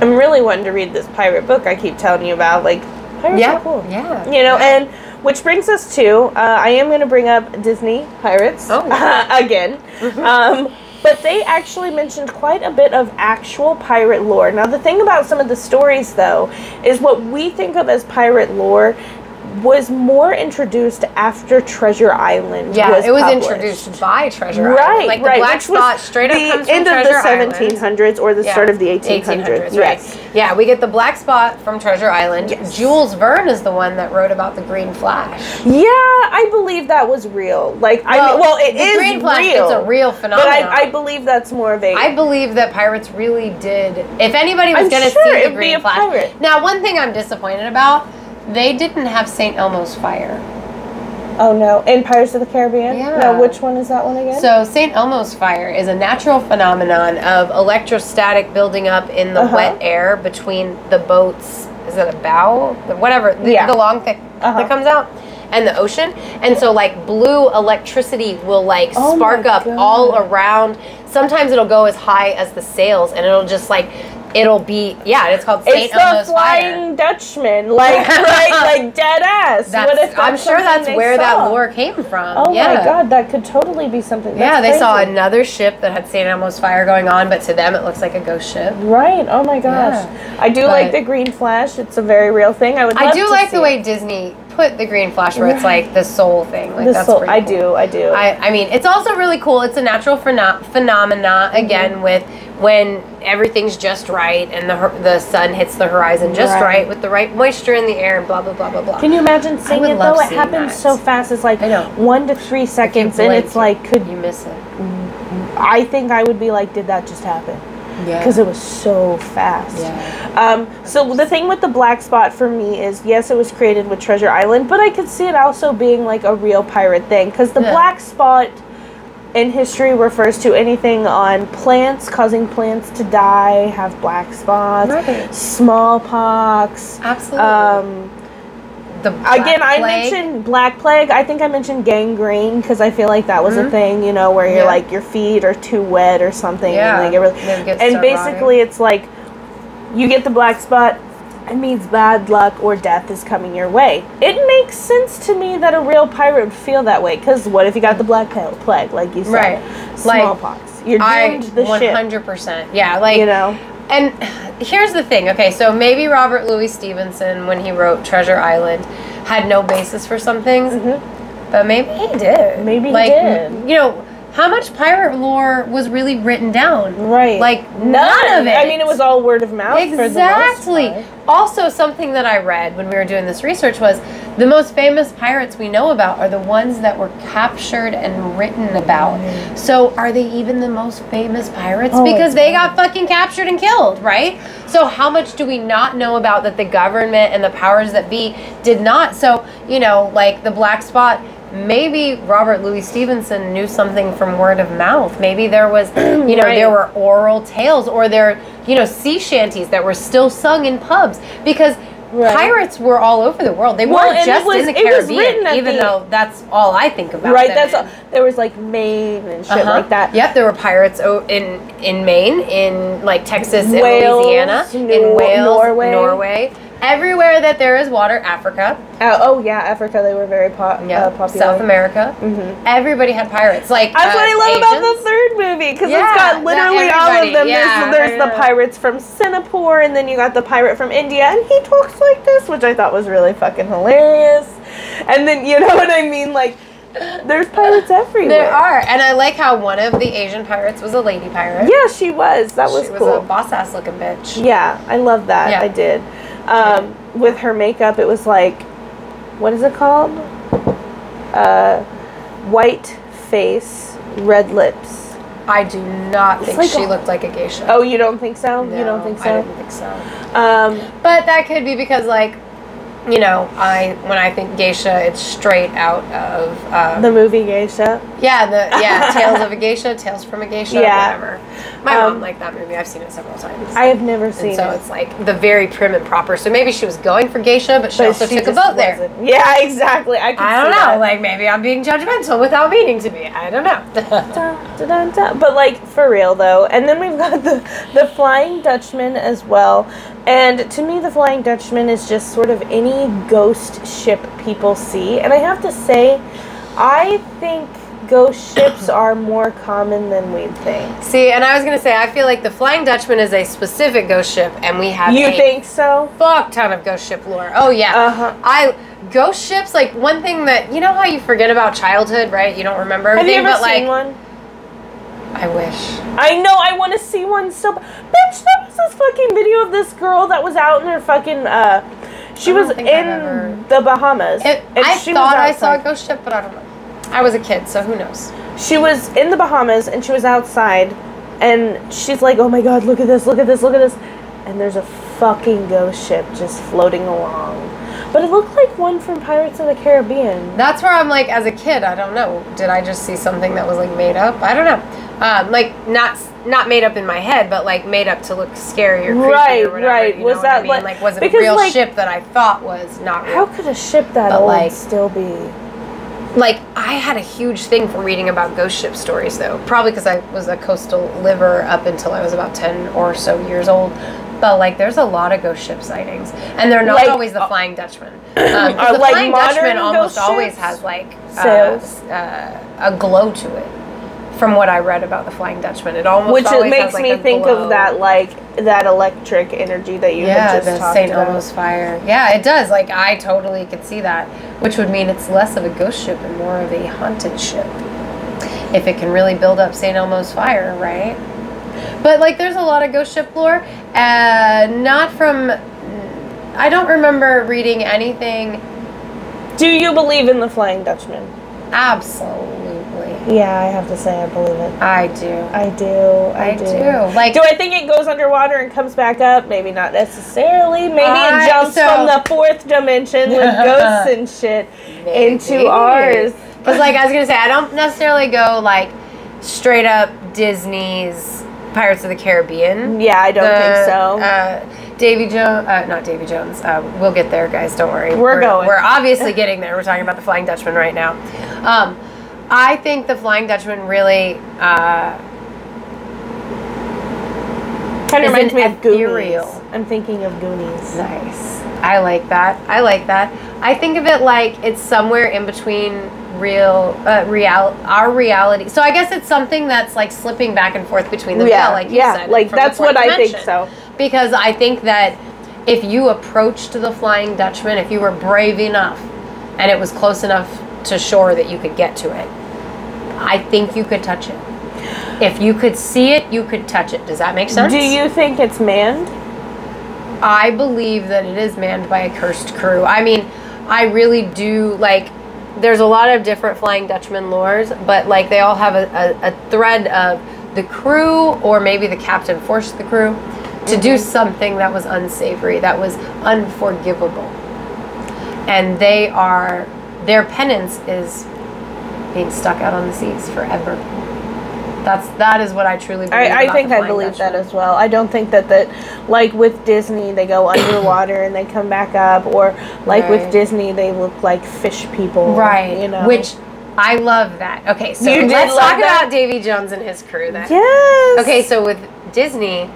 Speaker 2: I'm really wanting to read this pirate book I keep telling you about. Like, pirates are cool.
Speaker 1: Yeah.
Speaker 2: You know, and which brings us to, I am going to bring up Disney Pirates again. But they actually mentioned quite a bit of actual pirate lore. Now, the thing about some of the stories, though, is what we think of as pirate lore was more introduced after Treasure Island.
Speaker 1: Yeah, it was
Speaker 2: published.
Speaker 1: introduced by Treasure
Speaker 2: Right,
Speaker 1: Island. Like the
Speaker 2: right,
Speaker 1: black
Speaker 2: which was
Speaker 1: spot straight up comes
Speaker 2: the
Speaker 1: from
Speaker 2: end of
Speaker 1: Treasure
Speaker 2: the
Speaker 1: Island.
Speaker 2: 1700s or the start of the 1800s.
Speaker 1: Right.
Speaker 2: Yes.
Speaker 1: Yeah, we get the black spot from Treasure Island.
Speaker 2: Yes.
Speaker 1: Jules Verne is the one that wrote about the green flash.
Speaker 2: Yeah, I believe that was real. Like, it
Speaker 1: the
Speaker 2: is
Speaker 1: green flash,
Speaker 2: real.
Speaker 1: It's a real
Speaker 2: But
Speaker 1: phenomenon.
Speaker 2: I believe that's more of a...
Speaker 1: I believe that pirates really did. If anybody was
Speaker 2: I'm
Speaker 1: going to
Speaker 2: sure
Speaker 1: see the
Speaker 2: it'd be
Speaker 1: green
Speaker 2: a
Speaker 1: flash.
Speaker 2: pirate.
Speaker 1: Now, one thing I'm disappointed about, they didn't have St. Elmo's fire.
Speaker 2: Oh, no. In Pirates of the Caribbean?
Speaker 1: Yeah.
Speaker 2: No, which one is that one again?
Speaker 1: So St. Elmo's fire is a natural phenomenon of electrostatic building up in the wet air between the boats. Is it a bow? Whatever. The long thing that comes out. And the ocean. And so like blue electricity will like spark up all around. Sometimes it'll go as high as the sails and it'll just like, it'll be, it's called St. Elmo's
Speaker 2: It's the Flying Dutchman. Like, right? Like, dead ass.
Speaker 1: I'm sure that's where that lore came from.
Speaker 2: Oh my God, that could totally be something. That's
Speaker 1: they saw
Speaker 2: crazy.
Speaker 1: another ship that had St. Elmo's fire going on, but to them it looks like a ghost ship.
Speaker 2: Right. Oh my gosh.
Speaker 1: Yeah.
Speaker 2: I do like the green flash. It's a very real thing. I
Speaker 1: do like the way Disney put the green flash where it's like the soul thing. Like that's pretty cool.
Speaker 2: I do.
Speaker 1: I mean, it's also really cool. It's a natural phenomena again with when everything's just right and the sun hits the horizon just right with the right moisture in the air and blah blah blah blah blah.
Speaker 2: Can you imagine seeing it though? It happens so fast. It's like 1 to 3 seconds, and it's like, could
Speaker 1: you miss it?
Speaker 2: I think I would be like, did that just happen?
Speaker 1: Yeah.
Speaker 2: Because it was so fast.
Speaker 1: Yeah.
Speaker 2: So the thing with the black spot for me is, yes, it was created with Treasure Island, but I could see it also being like a real pirate thing. Because the black spot in history refers to anything on plants, causing plants to die, have black spots, smallpox.
Speaker 1: Absolutely.
Speaker 2: I mentioned Black Plague. I think I mentioned gangrene because I feel like that was a thing, you know, where you're like your feet are too wet or something.
Speaker 1: Yeah.
Speaker 2: And they get really, and basically it's like you get the black spot, it means bad luck or death is coming your way. It makes sense to me that a real pirate would feel that way because what if you got the Black Plague, like you said, smallpox? You're doomed to the ship.
Speaker 1: 100%. Yeah, like,
Speaker 2: you know.
Speaker 1: And here's the thing. Okay, so maybe Robert Louis Stevenson, when he wrote Treasure Island, had no basis for some things, but maybe he did.
Speaker 2: Maybe he did.
Speaker 1: You know, how much pirate lore was really written down?
Speaker 2: Right.
Speaker 1: Like, none of it.
Speaker 2: I mean, it was all word of mouth.
Speaker 1: Exactly.
Speaker 2: For the most part.
Speaker 1: Also, something that I read when we were doing this research was the most famous pirates we know about are the ones that were captured and written about. So are they even the most famous pirates? Because they got fucking captured and killed, right? So how much do we not know about that the government and the powers that be did not? So, you know, like the black spot, maybe Robert Louis Stevenson knew something from word of mouth. Maybe there was, you know, there were oral tales or there, you know, sea shanties that were still sung in pubs because pirates were all over the world. They weren't just in the Caribbean, even though that's all I think about.
Speaker 2: Right, that's all. There was like Maine and shit like that.
Speaker 1: Yep, there were pirates in Maine, in like Texas and
Speaker 2: Wales,
Speaker 1: Louisiana, in Wales, Norway. Everywhere that there is water, Africa.
Speaker 2: Oh yeah, Africa. They were very popular.
Speaker 1: South America. Everybody had pirates. Like
Speaker 2: that's what I love about the third movie because it's got literally all of them. There's the pirates from Singapore, and then you got the pirate from India, and he talks like this, which I thought was really fucking hilarious. And then you know what I mean, like. There's pirates everywhere.
Speaker 1: There are, and I like how one of the Asian pirates was a lady pirate.
Speaker 2: Yeah, she was. That was
Speaker 1: cool.
Speaker 2: She was
Speaker 1: a boss-ass looking bitch.
Speaker 2: Yeah, I love that.
Speaker 1: Yeah.
Speaker 2: I did. With her makeup, it was like, what is it called? White face, red lips.
Speaker 1: I do not think she looked like a geisha.
Speaker 2: Oh, you don't think so?
Speaker 1: No,
Speaker 2: you don't think so?
Speaker 1: I didn't think so. But that could be because, like, you know, when I think geisha, it's straight out of
Speaker 2: the movie Geisha.
Speaker 1: Yeah, Tales of a Geisha, Tales from a Geisha, whatever. My mom liked that movie. I've seen it several times.
Speaker 2: I have never seen it.
Speaker 1: So it's like the very prim and proper. So maybe she was going for geisha, but she also took a boat there.
Speaker 2: Yeah, exactly. I
Speaker 1: don't know. Like maybe I'm being judgmental without meaning to be. I don't know.
Speaker 2: But like for real though. And then we've got the Flying Dutchman as well. And to me, the Flying Dutchman is just sort of any ghost ship people see. And I have to say, I think ghost ships are more common than we think.
Speaker 1: See, and I was gonna say, I feel like the Flying Dutchman is a specific ghost ship, and we have
Speaker 2: You think so?
Speaker 1: Fuck ton of ghost ship lore. Oh yeah. Ghost ships, like one thing that, you know how you forget about childhood, right? You don't remember everything.
Speaker 2: Have you ever seen one?
Speaker 1: I wish.
Speaker 2: I know, I want to see one so... Bitch, there was this fucking video of this girl that was out in her fucking... she was in the Bahamas.
Speaker 1: I thought I saw a ghost ship, but I don't know. I was a kid, so who knows?
Speaker 2: She was in the Bahamas, and she was outside, and she's like, oh my god, look at this, look at this, look at this. And there's a fucking ghost ship just floating along. But it looked like one from Pirates of the Caribbean.
Speaker 1: That's where I'm like, as a kid, I don't know. Did I just see something that was like made up? I don't know. Like not made up in my head, but like made up to look scary or creepy or whatever. Right.
Speaker 2: Was that
Speaker 1: like was it a real ship that I thought was not real?
Speaker 2: How could a ship that old still be?
Speaker 1: Like, I had a huge thing for reading about ghost ship stories, though. Probably because I was a coastal liver up until I was about 10 or so years old. But, like, there's a lot of ghost ship sightings. And they're not always the Flying Dutchman. The Flying Dutchman almost always has, like, a glow to it. From what I read about the Flying Dutchman. It almost always
Speaker 2: makes me think of that, like, that electric energy that you had just talked about.
Speaker 1: St. Elmo's fire. Yeah, it does. Like, I totally could see that. Which would mean it's less of a ghost ship and more of a haunted ship. If it can really build up St. Elmo's fire, right? But, like, there's a lot of ghost ship lore. Not from... I don't remember reading anything...
Speaker 2: Do you believe in the Flying Dutchman?
Speaker 1: Absolutely.
Speaker 2: Yeah, I have to say I believe it.
Speaker 1: I do.
Speaker 2: I do.
Speaker 1: Like,
Speaker 2: do I think it goes underwater and comes back up? Maybe not necessarily. Maybe it jumps from the fourth dimension with ghosts and shit into ours.
Speaker 1: Because, like, I was going to say, I don't necessarily go, like, straight up Disney's Pirates of the Caribbean.
Speaker 2: Yeah, I don't think so.
Speaker 1: Davy Jones, not Davy Jones. We'll get there, guys. Don't worry.
Speaker 2: We're going.
Speaker 1: We're obviously getting there. We're talking about the Flying Dutchman right now. I think the Flying Dutchman really
Speaker 2: kind of reminds me of Goonies. I'm thinking of Goonies.
Speaker 1: Nice. I like that. I think of it like it's somewhere in between our reality. So I guess it's something that's like slipping back and forth between the veil, like you said.
Speaker 2: Like that's what I think so.
Speaker 1: Because I think that if you approached the Flying Dutchman, if you were brave enough and it was close enough to shore that you could get to it, I think you could touch it. If you could see it, you could touch it. Does that make sense?
Speaker 2: Do you think it's manned?
Speaker 1: I believe that it is manned by a cursed crew. I mean, I really do, like, there's a lot of different Flying Dutchman lores, but, like, they all have a thread of the crew, or maybe the captain forced the crew to do something that was unsavory, that was unforgivable. And their penance is being stuck out on the seas forever. That is what I truly believe.
Speaker 2: I think I believe that as well. I don't think that like with Disney they go underwater and they come back up, or like with Disney they look like fish people.
Speaker 1: Right.
Speaker 2: You know.
Speaker 1: Which I love that. Okay, so let's talk about Davy Jones and his crew then.
Speaker 2: Yes.
Speaker 1: Okay, so with Disney,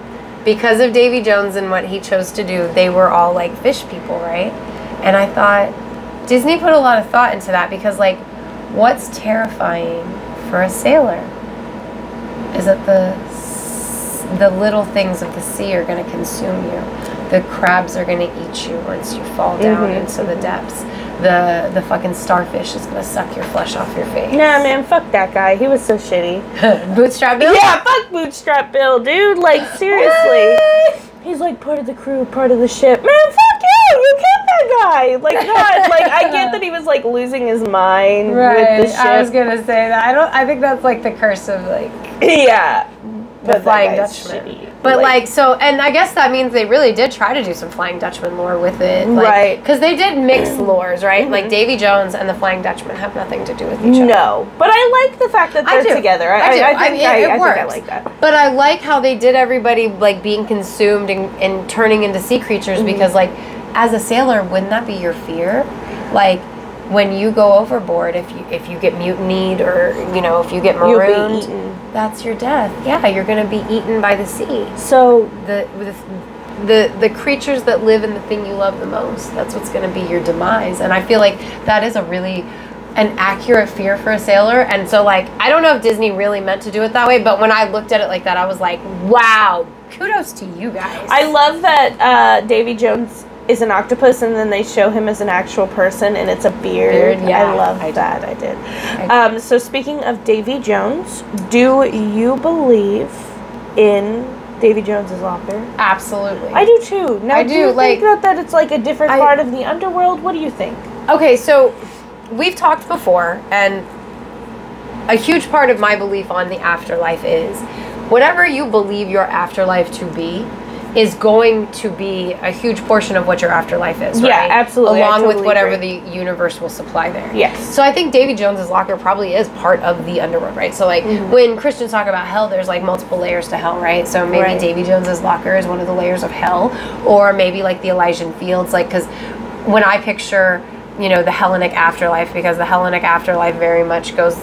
Speaker 1: because of Davy Jones and what he chose to do, they were all like fish people, right? And I thought Disney put a lot of thought into that, because like, what's terrifying for a sailor is that the little things of the sea are going to consume you. The crabs are going to eat you once you fall down into the depths. The fucking starfish is going to suck your flesh off your face.
Speaker 2: Nah, man, fuck that guy. He was so shitty.
Speaker 1: Bootstrap Bill?
Speaker 2: Yeah, fuck Bootstrap Bill, dude. Like, seriously. He's like part of the crew, part of the ship. Man, fuck you! You killed that guy! Like, God, like, I get that he was, like, losing his mind with the ship.
Speaker 1: I was gonna say that. I think that's, like, the curse of, like...
Speaker 2: Yeah.
Speaker 1: The Flying
Speaker 2: guy's
Speaker 1: Dutchman.
Speaker 2: shitty.
Speaker 1: But like, so, and I guess that means they really did try to do some Flying Dutchman lore with it. Like,
Speaker 2: right.
Speaker 1: Because they did mix lores, right? Like Davy Jones and the Flying Dutchman have nothing to do with each other.
Speaker 2: No. But I like the fact that they're together. I think I like that.
Speaker 1: But I like how they did everybody like being consumed and turning into sea creatures because like, as a sailor, wouldn't that be your fear? Like, when you go overboard, if you get mutinied or, you know, if you get marooned, that's your death. Yeah, you're going to be eaten by the sea.
Speaker 2: So
Speaker 1: the creatures that live in the thing you love the most, that's what's going to be your demise. And I feel like that is an accurate fear for a sailor. And so, like, I don't know if Disney really meant to do it that way, but when I looked at it like that, I was like, wow, kudos to you guys.
Speaker 2: I love that Davy Jones is an octopus, and then they show him as an actual person, and it's a beard.
Speaker 1: Yeah,
Speaker 2: I love that. I did. So speaking of Davy Jones, do you believe in Davy Jones's locker?
Speaker 1: Absolutely.
Speaker 2: I do too. Now,
Speaker 1: I
Speaker 2: do you
Speaker 1: like,
Speaker 2: think that it's like a different part of the underworld? What do you think?
Speaker 1: Okay, so we've talked before, and a huge part of my belief on the afterlife is whatever you believe your afterlife to be is going to be a huge portion of what your afterlife is, right?
Speaker 2: Yeah, absolutely.
Speaker 1: Along with whatever the universe will supply there.
Speaker 2: Yes.
Speaker 1: So I think Davy Jones's locker probably is part of the underworld, right? So like when Christians talk about hell, there's like multiple layers to hell, right? So maybe Davy Jones's locker is one of the layers of hell, or maybe like the Elysian Fields, like, because when I picture, you know, the Hellenic afterlife, because the Hellenic afterlife very much goes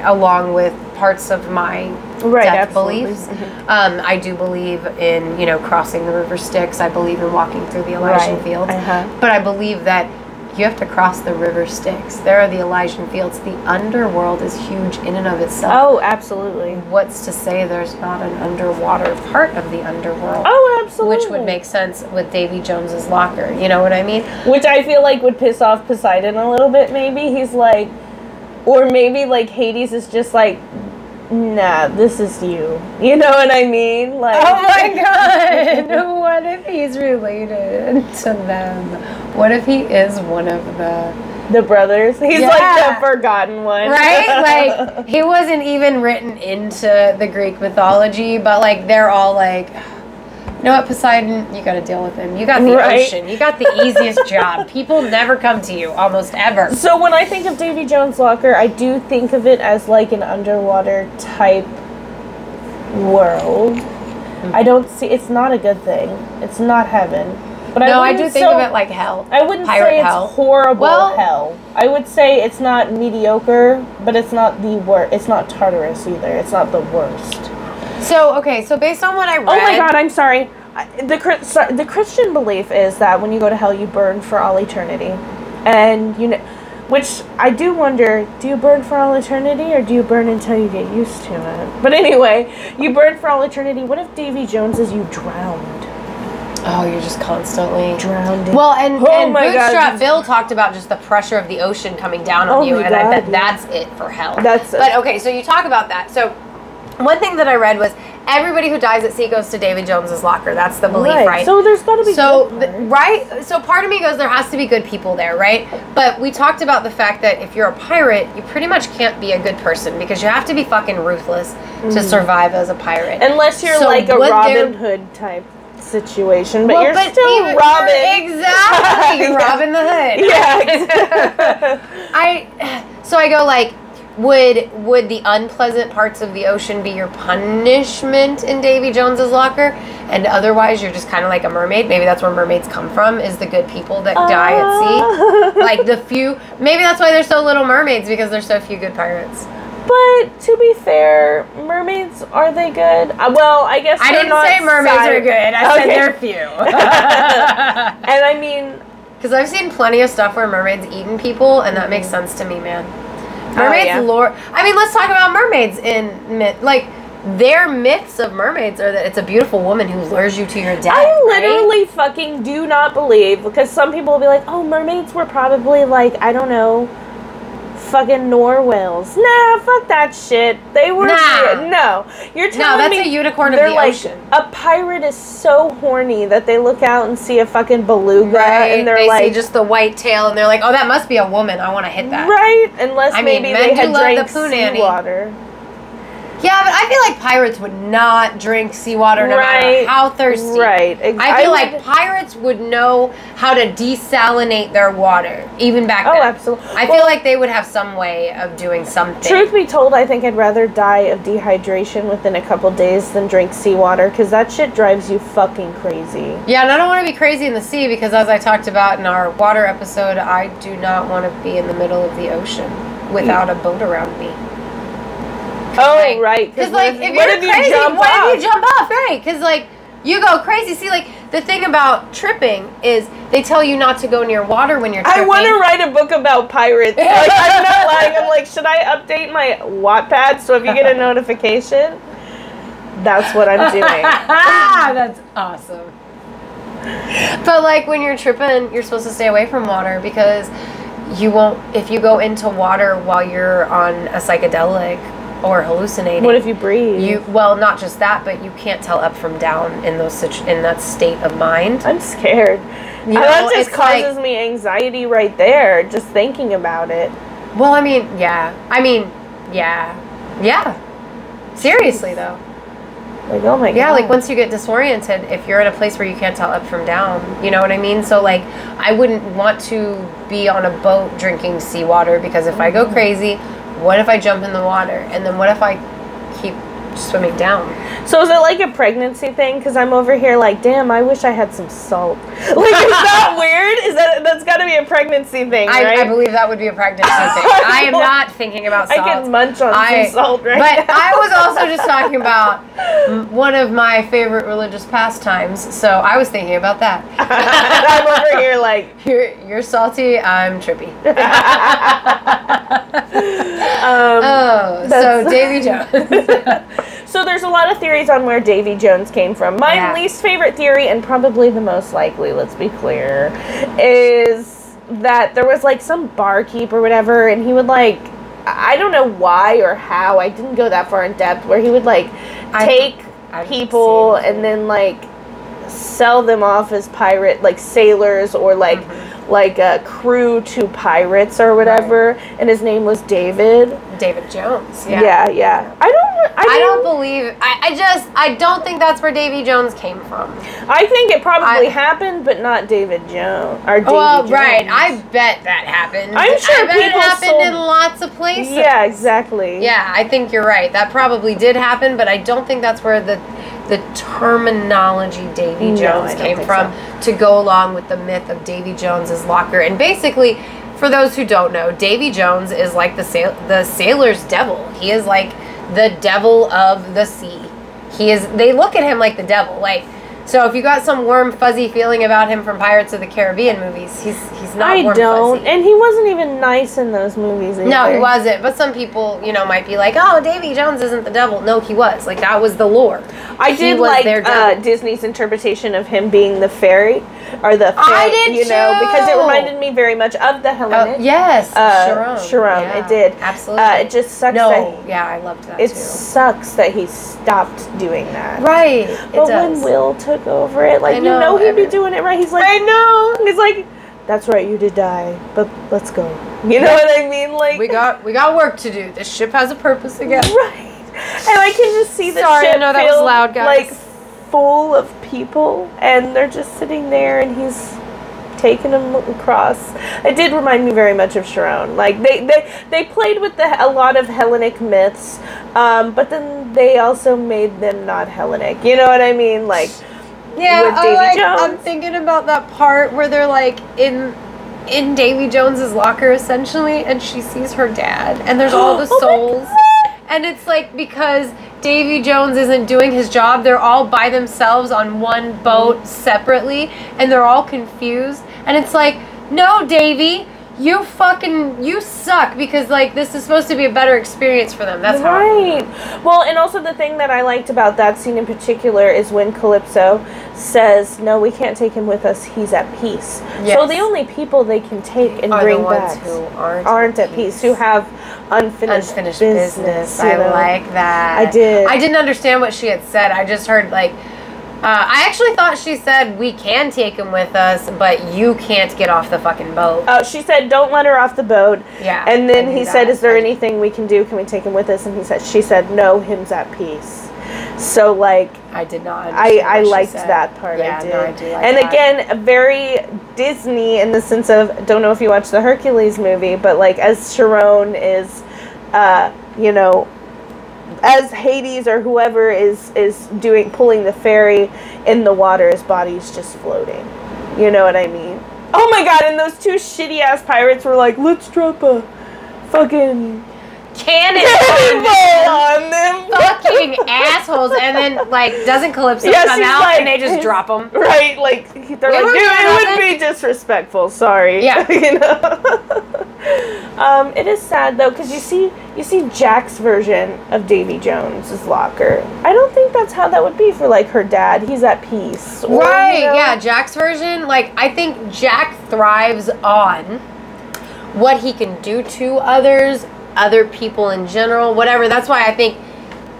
Speaker 1: along with parts of my death beliefs. I do believe in, you know, crossing the river Styx. I believe in walking through the Elysian Fields. But I believe that you have to cross the river Styx. There are the Elysian Fields. The underworld is huge in and of itself.
Speaker 2: Oh, absolutely.
Speaker 1: What's to say there's not an underwater part of the underworld?
Speaker 2: Oh, absolutely.
Speaker 1: Which would make sense with Davy Jones's locker. You know what I mean?
Speaker 2: Which I feel like would piss off Poseidon a little bit, maybe. He's like, or maybe like Hades is just like, nah, this is you. You know what I mean? Like,
Speaker 1: oh my god! What if he's related to them? What if he is one of the
Speaker 2: brothers? He's like the forgotten one.
Speaker 1: Right? Like, he wasn't even written into the Greek mythology, but like they're all like, you know what, Poseidon, you gotta deal with him. You got the ocean. You got the easiest job. People never come to you, almost ever.
Speaker 2: So when I think of Davy Jones' locker, I do think of it as like an underwater type world. I don't see, it's not a good thing. It's not heaven. But
Speaker 1: no, I do think of it like hell.
Speaker 2: I wouldn't say it's horrible hell. I would say it's not mediocre, but it's not the worst. It's not Tartarus either. It's not the worst.
Speaker 1: So, okay, so based on what I read...
Speaker 2: Oh my god, I'm sorry. The Christian belief is that when you go to hell, you burn for all eternity. And, you know, which I do wonder, do you burn for all eternity or do you burn until you get used to it? But anyway, you burn for all eternity. What if Davy Jones is you drowned?
Speaker 1: Oh, you're just constantly
Speaker 2: drowning.
Speaker 1: Well, and Bootstrap Bill talked about just the pressure of the ocean coming down on you, and I bet that's it for hell. But okay, so you talk about that. So one thing that I read was everybody who dies at sea goes to Davy Jones's locker. That's the belief, right?
Speaker 2: So there's got to be
Speaker 1: right? So part of me goes, there has to be good people there, right? But we talked about the fact that if you're a pirate, you pretty much can't be a good person because you have to be fucking ruthless to survive as a pirate.
Speaker 2: Unless you're like a Robin Hood type situation, but you're still Robin.
Speaker 1: Exactly. You're Robin the Hood.
Speaker 2: Yeah.
Speaker 1: So I go like, would the unpleasant parts of the ocean be your punishment in Davy Jones's locker, and otherwise you're just kind of like a mermaid? Maybe that's where mermaids come from, is the good people that die at sea. Like the few. Maybe that's why there's so little mermaids, because there's so few good pirates.
Speaker 2: But to be fair, mermaids, are they good? Well, I guess
Speaker 1: I didn't say mermaids are good. I said they're few.
Speaker 2: And I mean,
Speaker 1: because I've seen plenty of stuff where mermaids eaten people, and that makes sense to me, man. Mermaids lore. I mean, let's talk about mermaids in myth. Like, their myths of mermaids are that it's a beautiful woman who lures you to your death.
Speaker 2: I literally fucking do not believe, because some people will be like, oh, mermaids were probably like, I don't know, fucking narwhals. Nah, fuck that shit. They were no. You're telling me
Speaker 1: that's a unicorn of the ocean.
Speaker 2: A pirate is so horny that they look out and see a fucking beluga and
Speaker 1: they see just the white tail and they're like, oh, that must be a woman. I want to hit that.
Speaker 2: Right? Unless maybe they had drank seawater.
Speaker 1: Yeah, but I feel like pirates would not drink seawater no matter how thirsty.
Speaker 2: Right.
Speaker 1: I feel like pirates would know how to desalinate their water, even back then.
Speaker 2: Oh, absolutely.
Speaker 1: I feel like they would have some way of doing something.
Speaker 2: Truth be told, I think I'd rather die of dehydration within a couple days than drink seawater, because that shit drives you fucking crazy.
Speaker 1: Yeah, and I don't want to be crazy in the sea, because as I talked about in our water episode, I do not want to be in the middle of the ocean without a boat around me.
Speaker 2: Oh,
Speaker 1: like,
Speaker 2: right.
Speaker 1: Because, like, if you're crazy, what if you jump off? Right, because, like, you go crazy. See, like, the thing about tripping is they tell you not to go near water when you're tripping.
Speaker 2: I want to write a book about pirates. Like, I'm not lying. I'm like, should I update my Wattpad so if you get a notification, that's what I'm doing.
Speaker 1: That's awesome. But, like, when you're tripping, you're supposed to stay away from water because you won't, if you go into water while you're on a psychedelic or hallucinating.
Speaker 2: What if you breathe?
Speaker 1: Well, not just that, but you can't tell up from down in that state of mind.
Speaker 2: I'm scared. That just causes me anxiety right there, just thinking about it.
Speaker 1: Well, I mean, yeah. Seriously, though.
Speaker 2: Like, oh my god.
Speaker 1: Yeah, like once you get disoriented, if you're in a place where you can't tell up from down, you know what I mean? So, like, I wouldn't want to be on a boat drinking seawater because if I go crazy, what if I jump in the water? And then what if I keep swimming down?
Speaker 2: So is it like a pregnancy thing? Because I'm over here like, damn, I wish I had some salt. Like, is that weird? That's got to be a pregnancy thing, right?
Speaker 1: I believe that would be a pregnancy thing. I am not thinking about salt.
Speaker 2: I can munch on some salt right
Speaker 1: But
Speaker 2: now.
Speaker 1: I was also just talking about one of my favorite religious pastimes, so I was thinking about that.
Speaker 2: I'm over here like...
Speaker 1: You're salty, I'm trippy. So Davy Jones.
Speaker 2: So there's a lot of theories on where Davy Jones came from. My least favorite theory, and probably the most likely, let's be clear, is that there was like some barkeep or whatever, and he would like, I don't know why or how, I didn't go that far in depth, where he would like take people and then like sell them off as pirate, like sailors or like like a crew to pirates or whatever, and his name was David
Speaker 1: Jones.
Speaker 2: Yeah. I don't believe.
Speaker 1: I don't think that's where Davy Jones came from.
Speaker 2: I think it probably happened, but not David Jones or Davy Jones.
Speaker 1: Right. I bet that happened.
Speaker 2: I'm sure
Speaker 1: I bet it happened in lots of places.
Speaker 2: Yeah, exactly.
Speaker 1: Yeah, I think you're right. That probably did happen, but I don't think that's where the terminology Davy Jones came from to go along with the myth of Davy Jones's locker. And basically, for those who don't know, Davy Jones is like the sailor's devil. He is like the devil of the sea. They look at him like the devil. Like, so if you got some warm, fuzzy feeling about him from Pirates of the Caribbean movies, he's not warm, fuzzy.
Speaker 2: And he wasn't even nice in those movies either.
Speaker 1: No, he wasn't. But some people, might be like, oh, Davy Jones isn't the devil. No, he was. Like, that was the lore.
Speaker 2: I did like Disney's interpretation of him being the fairy, or the
Speaker 1: I did too.
Speaker 2: Because it reminded me very much of the Hellenic.
Speaker 1: Yes, Chiron.
Speaker 2: Yeah, it did.
Speaker 1: Absolutely.
Speaker 2: It just sucks
Speaker 1: I loved that
Speaker 2: it
Speaker 1: too.
Speaker 2: sucks that he stopped doing that.
Speaker 1: Right.
Speaker 2: But when Will took over it, like, he'd be doing it right. He's like,
Speaker 1: I know.
Speaker 2: He's like, that's right, you did die, but let's go. You know what I mean? Like,
Speaker 1: we got work to do. This ship has a purpose again.
Speaker 2: Right. And I can just see the ship
Speaker 1: that was loud, guys.
Speaker 2: Like, full of people, and they're just sitting there, and he's taking them across. It did remind me very much of Chiron. Like, they played with a lot of Hellenic myths, but then they also made them not Hellenic. You know what I mean? Like, with Davy Jones.
Speaker 1: I'm thinking about that part where they're like in Davy Jones's locker essentially, and she sees her dad, and there's all the souls, and it's like because Davy Jones isn't doing his job, they're all by themselves on one boat separately, and they're all confused, and it's like, no, Davy, you suck, because like this is supposed to be a better experience for them. That's
Speaker 2: right. Well, and also the thing that I liked about that scene in particular is when Calypso says, no, we can't take him with us, he's at peace. Yes. So the only people they can take and bring back
Speaker 1: who aren't
Speaker 2: at peace, who have unfinished business.
Speaker 1: I like that.
Speaker 2: I did.
Speaker 1: I didn't understand what she had said. I just heard like I actually thought she said, we can take him with us, but you can't get off the fucking boat.
Speaker 2: Oh, she said, don't let her off the boat.
Speaker 1: Yeah.
Speaker 2: And then he said, is there anything we can do? Can we take him with us? And she said, no, him's at peace. So, like...
Speaker 1: I did not
Speaker 2: I liked that part.
Speaker 1: Yeah,
Speaker 2: I did.
Speaker 1: no, I do like
Speaker 2: and
Speaker 1: that.
Speaker 2: again, very Disney in the sense of, don't know if you watched the Hercules movie, but, like, as Chiron is, you know... as Hades or whoever is pulling the ferry in the water, his body's just floating. You know what I mean? Oh my god, and those two shitty ass pirates were like, let's drop a fucking
Speaker 1: cannonball
Speaker 2: on them.
Speaker 1: Fucking assholes. And then, like, doesn't Calypso come out like, and they just drop them?
Speaker 2: Right, like, they're like, dude, it would be disrespectful, sorry.
Speaker 1: Yeah.
Speaker 2: You know? It is sad, though, because you see Jack's version of Davy Jones's locker. I don't think that's how that would be for, like, her dad. He's at peace. Or,
Speaker 1: right,
Speaker 2: you know?
Speaker 1: yeah, Jack's version, like, I think Jack thrives on what he can do to others, other people in general, whatever. That's why I think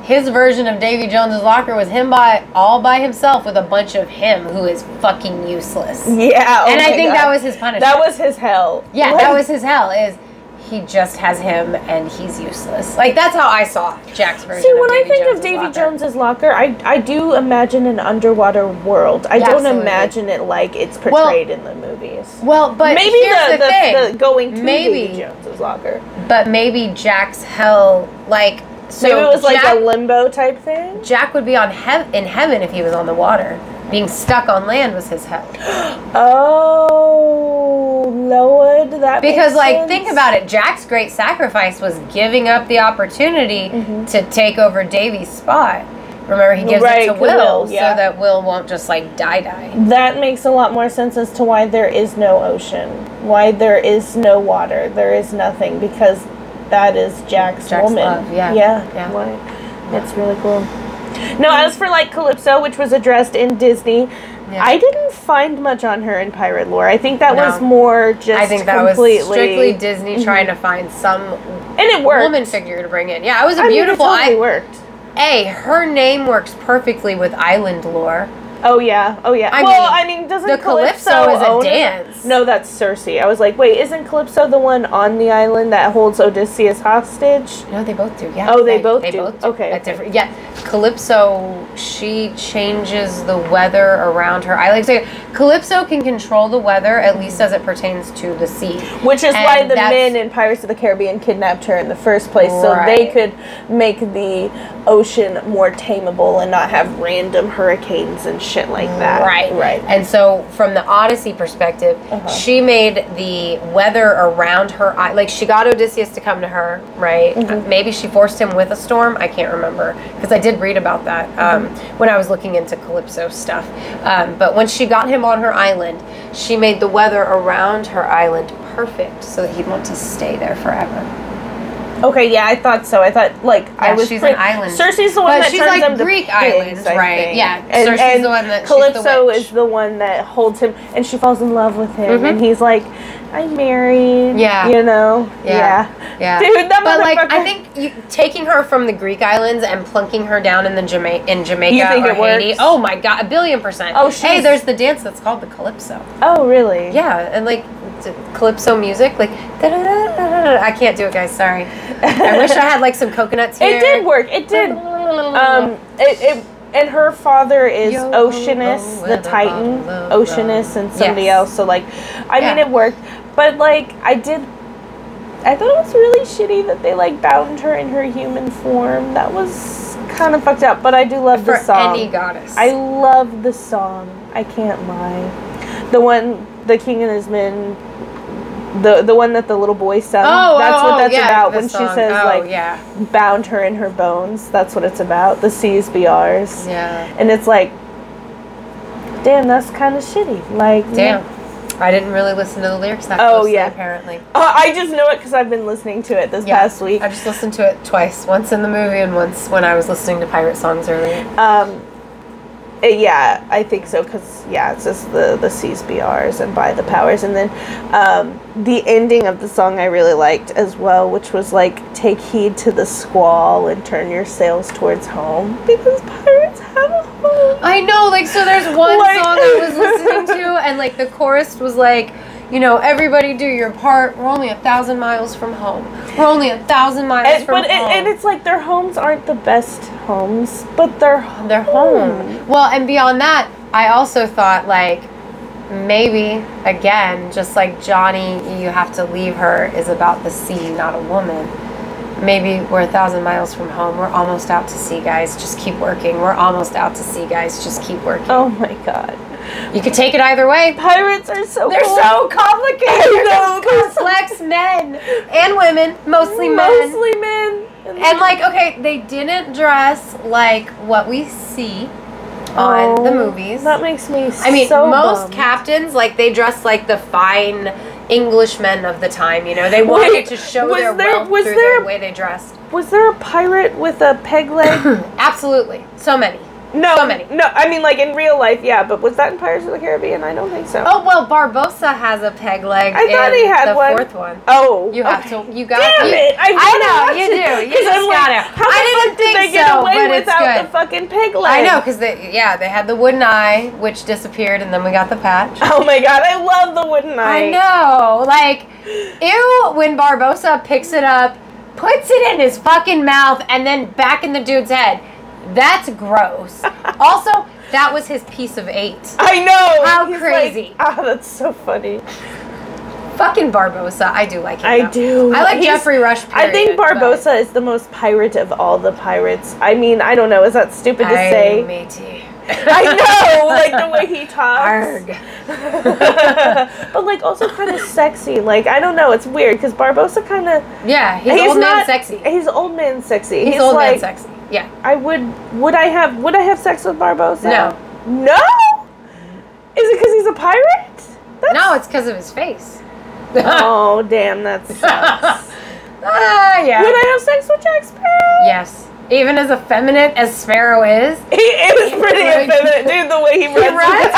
Speaker 1: his version of Davy Jones's locker was him all by himself with a bunch of him who is fucking useless.
Speaker 2: Yeah.
Speaker 1: And I think that was his punishment.
Speaker 2: That was his hell.
Speaker 1: Yeah, that was his hell, is he just has him and he's useless. Like, that's how I saw Jack's version.
Speaker 2: See, when
Speaker 1: of
Speaker 2: I
Speaker 1: Davy
Speaker 2: think of Davy Jones's locker, I do imagine an underwater world. I don't imagine it like it's portrayed in the movies.
Speaker 1: Well, but
Speaker 2: maybe
Speaker 1: here's the thing.
Speaker 2: The going to Davy Jones's locker.
Speaker 1: But maybe Jack's hell, like, so
Speaker 2: maybe it was like a limbo type thing.
Speaker 1: Jack would be in heaven if he was on the water. Being stuck on land was his hell.
Speaker 2: Oh, Lord, that
Speaker 1: because,
Speaker 2: makes
Speaker 1: like,
Speaker 2: sense.
Speaker 1: think about it. Jack's great sacrifice was giving up the opportunity to take over Davy's spot. Remember, he gives it to Will so that Will won't just, like, die.
Speaker 2: That makes a lot more sense as to why there is no ocean, why there is no water, there is nothing, because that is Jack's woman.
Speaker 1: Love,
Speaker 2: yeah. Why? That's really cool. No, as for, like, Calypso, which was addressed in Disney, I didn't find much on her in pirate lore. I think that was more just
Speaker 1: I think that was strictly Disney trying to find some
Speaker 2: and it worked.
Speaker 1: Woman figure to bring in. Yeah, it was a beautiful...
Speaker 2: it totally worked.
Speaker 1: Her name works perfectly with island lore.
Speaker 2: Oh yeah. I mean, doesn't
Speaker 1: the Calypso is a dance?
Speaker 2: No, that's Circe. I was like, wait, isn't Calypso the one on the island that holds Odysseus hostage?
Speaker 1: No, they both do. Yeah.
Speaker 2: Oh, they both do.
Speaker 1: Okay. At different. Yeah, Calypso, she changes the weather around her island. So Calypso can control the weather, at least as it pertains to the sea.
Speaker 2: Which is why the men in Pirates of the Caribbean kidnapped her in the first place, so they could make the ocean more tameable and not have random hurricanes and shit like that. Right.
Speaker 1: And so from the Odyssey perspective, she made the weather around her, like, she got Odysseus to come to her, right? Maybe she forced him with a storm. I can't remember, because I did read about that when I was looking into Calypso stuff. But when she got him on her island, she made the weather around her island perfect so that he'd want to stay there forever.
Speaker 2: Okay, yeah, I thought so. I thought, like,
Speaker 1: she's an island.
Speaker 2: Circe's the one that
Speaker 1: she's
Speaker 2: turns
Speaker 1: like
Speaker 2: them to
Speaker 1: Greek
Speaker 2: pigs,
Speaker 1: islands, right? Yeah,
Speaker 2: and
Speaker 1: Circe's the one that
Speaker 2: Calypso is the one that holds him, and she falls in love with him, and he's like, I'm married.
Speaker 1: Yeah.
Speaker 2: You know?
Speaker 1: Yeah.
Speaker 2: Dude, that
Speaker 1: But, like, I think taking her from the Greek islands and plunking her down in Jamaica or Haiti.
Speaker 2: Works?
Speaker 1: Oh my god, 1,000,000%.
Speaker 2: Oh,
Speaker 1: hey, there's the dance that's called the Calypso.
Speaker 2: Oh, really?
Speaker 1: Yeah, and, like, Calypso music, like, I can't do it, guys, sorry. I wish I had, like, some coconuts here.
Speaker 2: It did work. It did. And her father is Oceanus, the Titan. Oceanus and somebody else. So, like, I mean, it worked. But, like, I thought it was really shitty that they, like, bound her in her human form. That was kind of fucked up. But I do love the song.
Speaker 1: For any goddess.
Speaker 2: I love the song. I can't lie. The one, The King and His Men, the one that the little boy sung. That's what that's about. When she says, bound her in her bones. That's what it's about. The seas be ours.
Speaker 1: Yeah.
Speaker 2: And it's like, damn, that's kind of shitty. Like,
Speaker 1: damn. I didn't really listen to the lyrics that closely, apparently.
Speaker 2: I just know it because I've been listening to it this past week.
Speaker 1: I just listened to it twice. Once in the movie and once when I was listening to pirate songs earlier.
Speaker 2: Yeah, I think so, because, it says the seas be ours and by the powers. And then the ending of the song I really liked as well, which was like, take heed to the squall and turn your sails towards home, because pirates have a home.
Speaker 1: I know, like, so there's one
Speaker 2: Like-
Speaker 1: song I was listening to, and, like, the chorus was like, you know, everybody do your part. We're only 1,000 miles from home. We're only 1,000 miles from home.
Speaker 2: And it's like their homes aren't the best homes, but they're
Speaker 1: home. Well, and beyond that, I also thought, like, maybe, again, just like Johnny, you have to leave her, is about the sea, not a woman. Maybe we're 1,000 miles from home. We're almost out to sea, guys. Just keep working. We're almost out to sea, guys. Just keep working.
Speaker 2: Oh my god.
Speaker 1: You could take it either way.
Speaker 2: Pirates are so
Speaker 1: They're
Speaker 2: cool.
Speaker 1: so complicated.
Speaker 2: I know.
Speaker 1: Complex men and women, mostly men.
Speaker 2: Mostly men.
Speaker 1: And like, okay, they didn't dress like what we see on the movies.
Speaker 2: That makes me
Speaker 1: I mean,
Speaker 2: so
Speaker 1: most
Speaker 2: bummed.
Speaker 1: captains, like, they dress like the fine Englishmen of the time, you know? They wanted to show their wealth through the way they dressed.
Speaker 2: Was there a pirate with a peg leg?
Speaker 1: Absolutely. So many.
Speaker 2: No,
Speaker 1: So many.
Speaker 2: No, I mean, like, in real life, yeah, but was that in Pirates of the Caribbean? I don't think so.
Speaker 1: Oh, well, Barbossa has a peg leg
Speaker 2: I thought
Speaker 1: in
Speaker 2: he had
Speaker 1: the
Speaker 2: one.
Speaker 1: fourth one.
Speaker 2: Oh.
Speaker 1: You have to. You got
Speaker 2: Damn it!
Speaker 1: I know, you do. You just gotta.
Speaker 2: How
Speaker 1: I didn't think
Speaker 2: they get
Speaker 1: so,
Speaker 2: away
Speaker 1: but it's
Speaker 2: without
Speaker 1: good.
Speaker 2: the fucking peg leg?
Speaker 1: I know, because they had the wooden eye, which disappeared, and then we got the patch.
Speaker 2: Oh my god, I love the wooden eye.
Speaker 1: I know. Like, ew, when Barbossa picks it up, puts it in his fucking mouth, and then back in the dude's head. That's gross. Also, that was his piece of 8.
Speaker 2: I know.
Speaker 1: How
Speaker 2: He's
Speaker 1: crazy.
Speaker 2: Like, that's so funny.
Speaker 1: Fucking Barbossa. I do like him.
Speaker 2: I
Speaker 1: though.
Speaker 2: do.
Speaker 1: I like Jeffrey Rush,
Speaker 2: I think
Speaker 1: period,
Speaker 2: Barbossa is the most pirate of all the pirates. I mean, I don't know. Is that stupid to say?
Speaker 1: Matey.
Speaker 2: I know, like the way he talks.
Speaker 1: Arg.
Speaker 2: But like also kind of sexy. Like I don't know, it's weird because Barbossa kind of
Speaker 1: Yeah, he's old man sexy.
Speaker 2: He's old man sexy.
Speaker 1: He's old man sexy. Yeah.
Speaker 2: I would I have sex with Barbossa?
Speaker 1: No.
Speaker 2: No? Is it because he's a pirate?
Speaker 1: No, it's because of his face.
Speaker 2: Oh damn, that sucks.
Speaker 1: Yeah.
Speaker 2: Would I have sex with Jack Sparrow?
Speaker 1: Yes. Even as effeminate as Sparrow is.
Speaker 2: He is pretty effeminate, dude, the way he runs.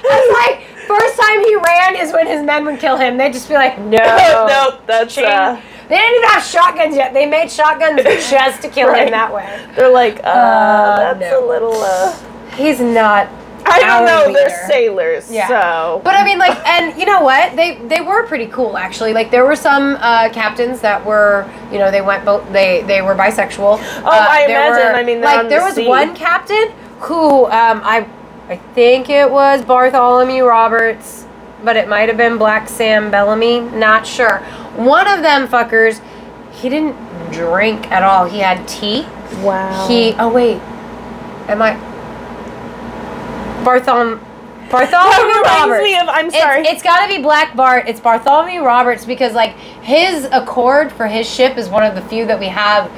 Speaker 1: It's like, first time he ran is when his men would kill him. They'd just be like, no.
Speaker 2: Nope, that's
Speaker 1: They didn't even have shotguns yet. They made shotguns just to kill him that way.
Speaker 2: They're like, that's
Speaker 1: no.
Speaker 2: a little,
Speaker 1: He's not.
Speaker 2: I don't know,
Speaker 1: leader.
Speaker 2: they're sailors,
Speaker 1: Yeah.
Speaker 2: so.
Speaker 1: But I mean, like, and you know what? They were pretty cool, actually. Like, there were some captains that were, you know, they went both. They were bisexual.
Speaker 2: Oh, I imagine. I mean,
Speaker 1: like there was one captain who I think it was Bartholomew Roberts, but it might have been Black Sam Bellamy. Not sure. One of them fuckers, he didn't drink at all. He had tea.
Speaker 2: Wow.
Speaker 1: Oh wait, am I? Bartholomew Roberts.
Speaker 2: Me of, I'm sorry.
Speaker 1: It's got to be Black Bart. It's Bartholomew Roberts because, like, his accord for his ship is one of the few that we have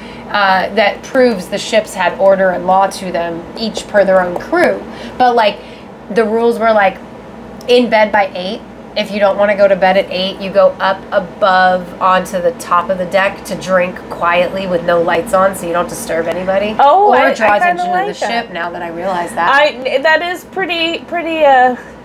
Speaker 1: that proves the ships had order and law to them, each per their own crew. But, like, the rules were, like, in bed by 8. If you don't want to go to bed at 8, you go up above onto the top of the deck to drink quietly with no lights on so you don't disturb anybody.
Speaker 2: Oh,
Speaker 1: or draw attention
Speaker 2: like
Speaker 1: to the ship now that I realize that.
Speaker 2: That is pretty,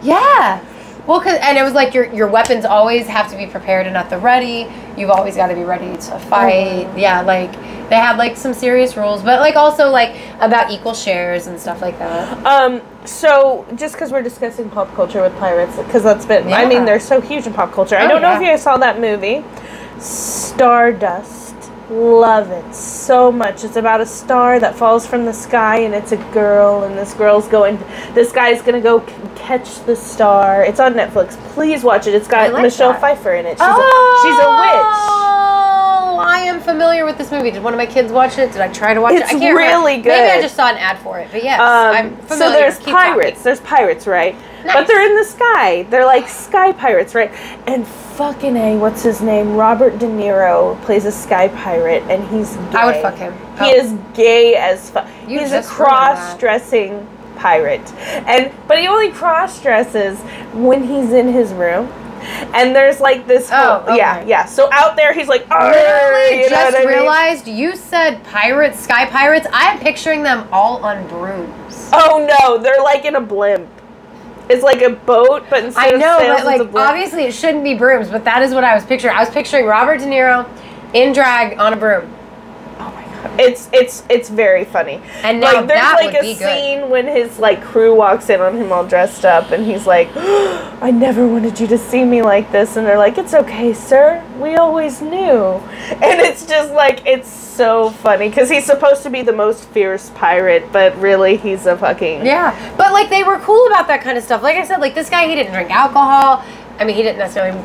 Speaker 1: Yeah. Well, and it was like your weapons always have to be prepared and at the ready. You've always got to be ready to fight. Mm-hmm. Yeah, like they had like some serious rules, but like also like about equal shares and stuff like that.
Speaker 2: So just because we're discussing pop culture with pirates, because that's been,
Speaker 1: Yeah.
Speaker 2: I mean, they're so huge in pop culture. I don't know if you guys saw that movie, Stardust. Love it so much. It's about a star that falls from the sky, and it's a girl, and this guy's gonna go catch the star. It's on Netflix. Please watch it. It's got Michelle Pfeiffer in it. She's a witch.
Speaker 1: Oh, I am familiar with this movie. Did one of my kids watch it? Did I try to watch it? I can't
Speaker 2: really
Speaker 1: remember.
Speaker 2: good.
Speaker 1: Maybe I just saw an ad for it, but yes, I'm familiar.
Speaker 2: So there's
Speaker 1: Keep
Speaker 2: pirates.
Speaker 1: talking.
Speaker 2: There's pirates, right?
Speaker 1: Nice.
Speaker 2: But they're in the sky. They're like sky pirates, right? And fucking A, what's his name? Robert De Niro plays a sky pirate, and he's gay.
Speaker 1: I would fuck him.
Speaker 2: He is gay as fuck. He's a
Speaker 1: just ruined that.
Speaker 2: cross-dressing pirate, but he only cross-dresses when he's in his room. And there's like this whole,
Speaker 1: okay.
Speaker 2: yeah. So out there, he's like,
Speaker 1: Really?
Speaker 2: you know
Speaker 1: Just
Speaker 2: what I mean?
Speaker 1: realized you said pirates, sky pirates. I'm picturing them all on brooms.
Speaker 2: Oh no, they're like in a blimp. It's like a boat, but instead
Speaker 1: I know,
Speaker 2: of sails,
Speaker 1: but like
Speaker 2: it's a blimp.
Speaker 1: obviously it shouldn't be brooms, but that is what I was picturing. I was picturing Robert De Niro in drag on a broom.
Speaker 2: Oh my god. It's very funny.
Speaker 1: And now
Speaker 2: like, there's
Speaker 1: that
Speaker 2: like
Speaker 1: would
Speaker 2: a
Speaker 1: be
Speaker 2: scene
Speaker 1: good.
Speaker 2: when his like crew walks in on him all dressed up, and he's like, "I never wanted you to see me like this," and they're like, "It's okay, sir. We always knew." And it's just like, it's so funny because he's supposed to be the most fierce pirate, but really he's a fucking
Speaker 1: But like they were cool about that kind of stuff. Like I said, like this guy, he didn't drink alcohol. I mean, he didn't necessarily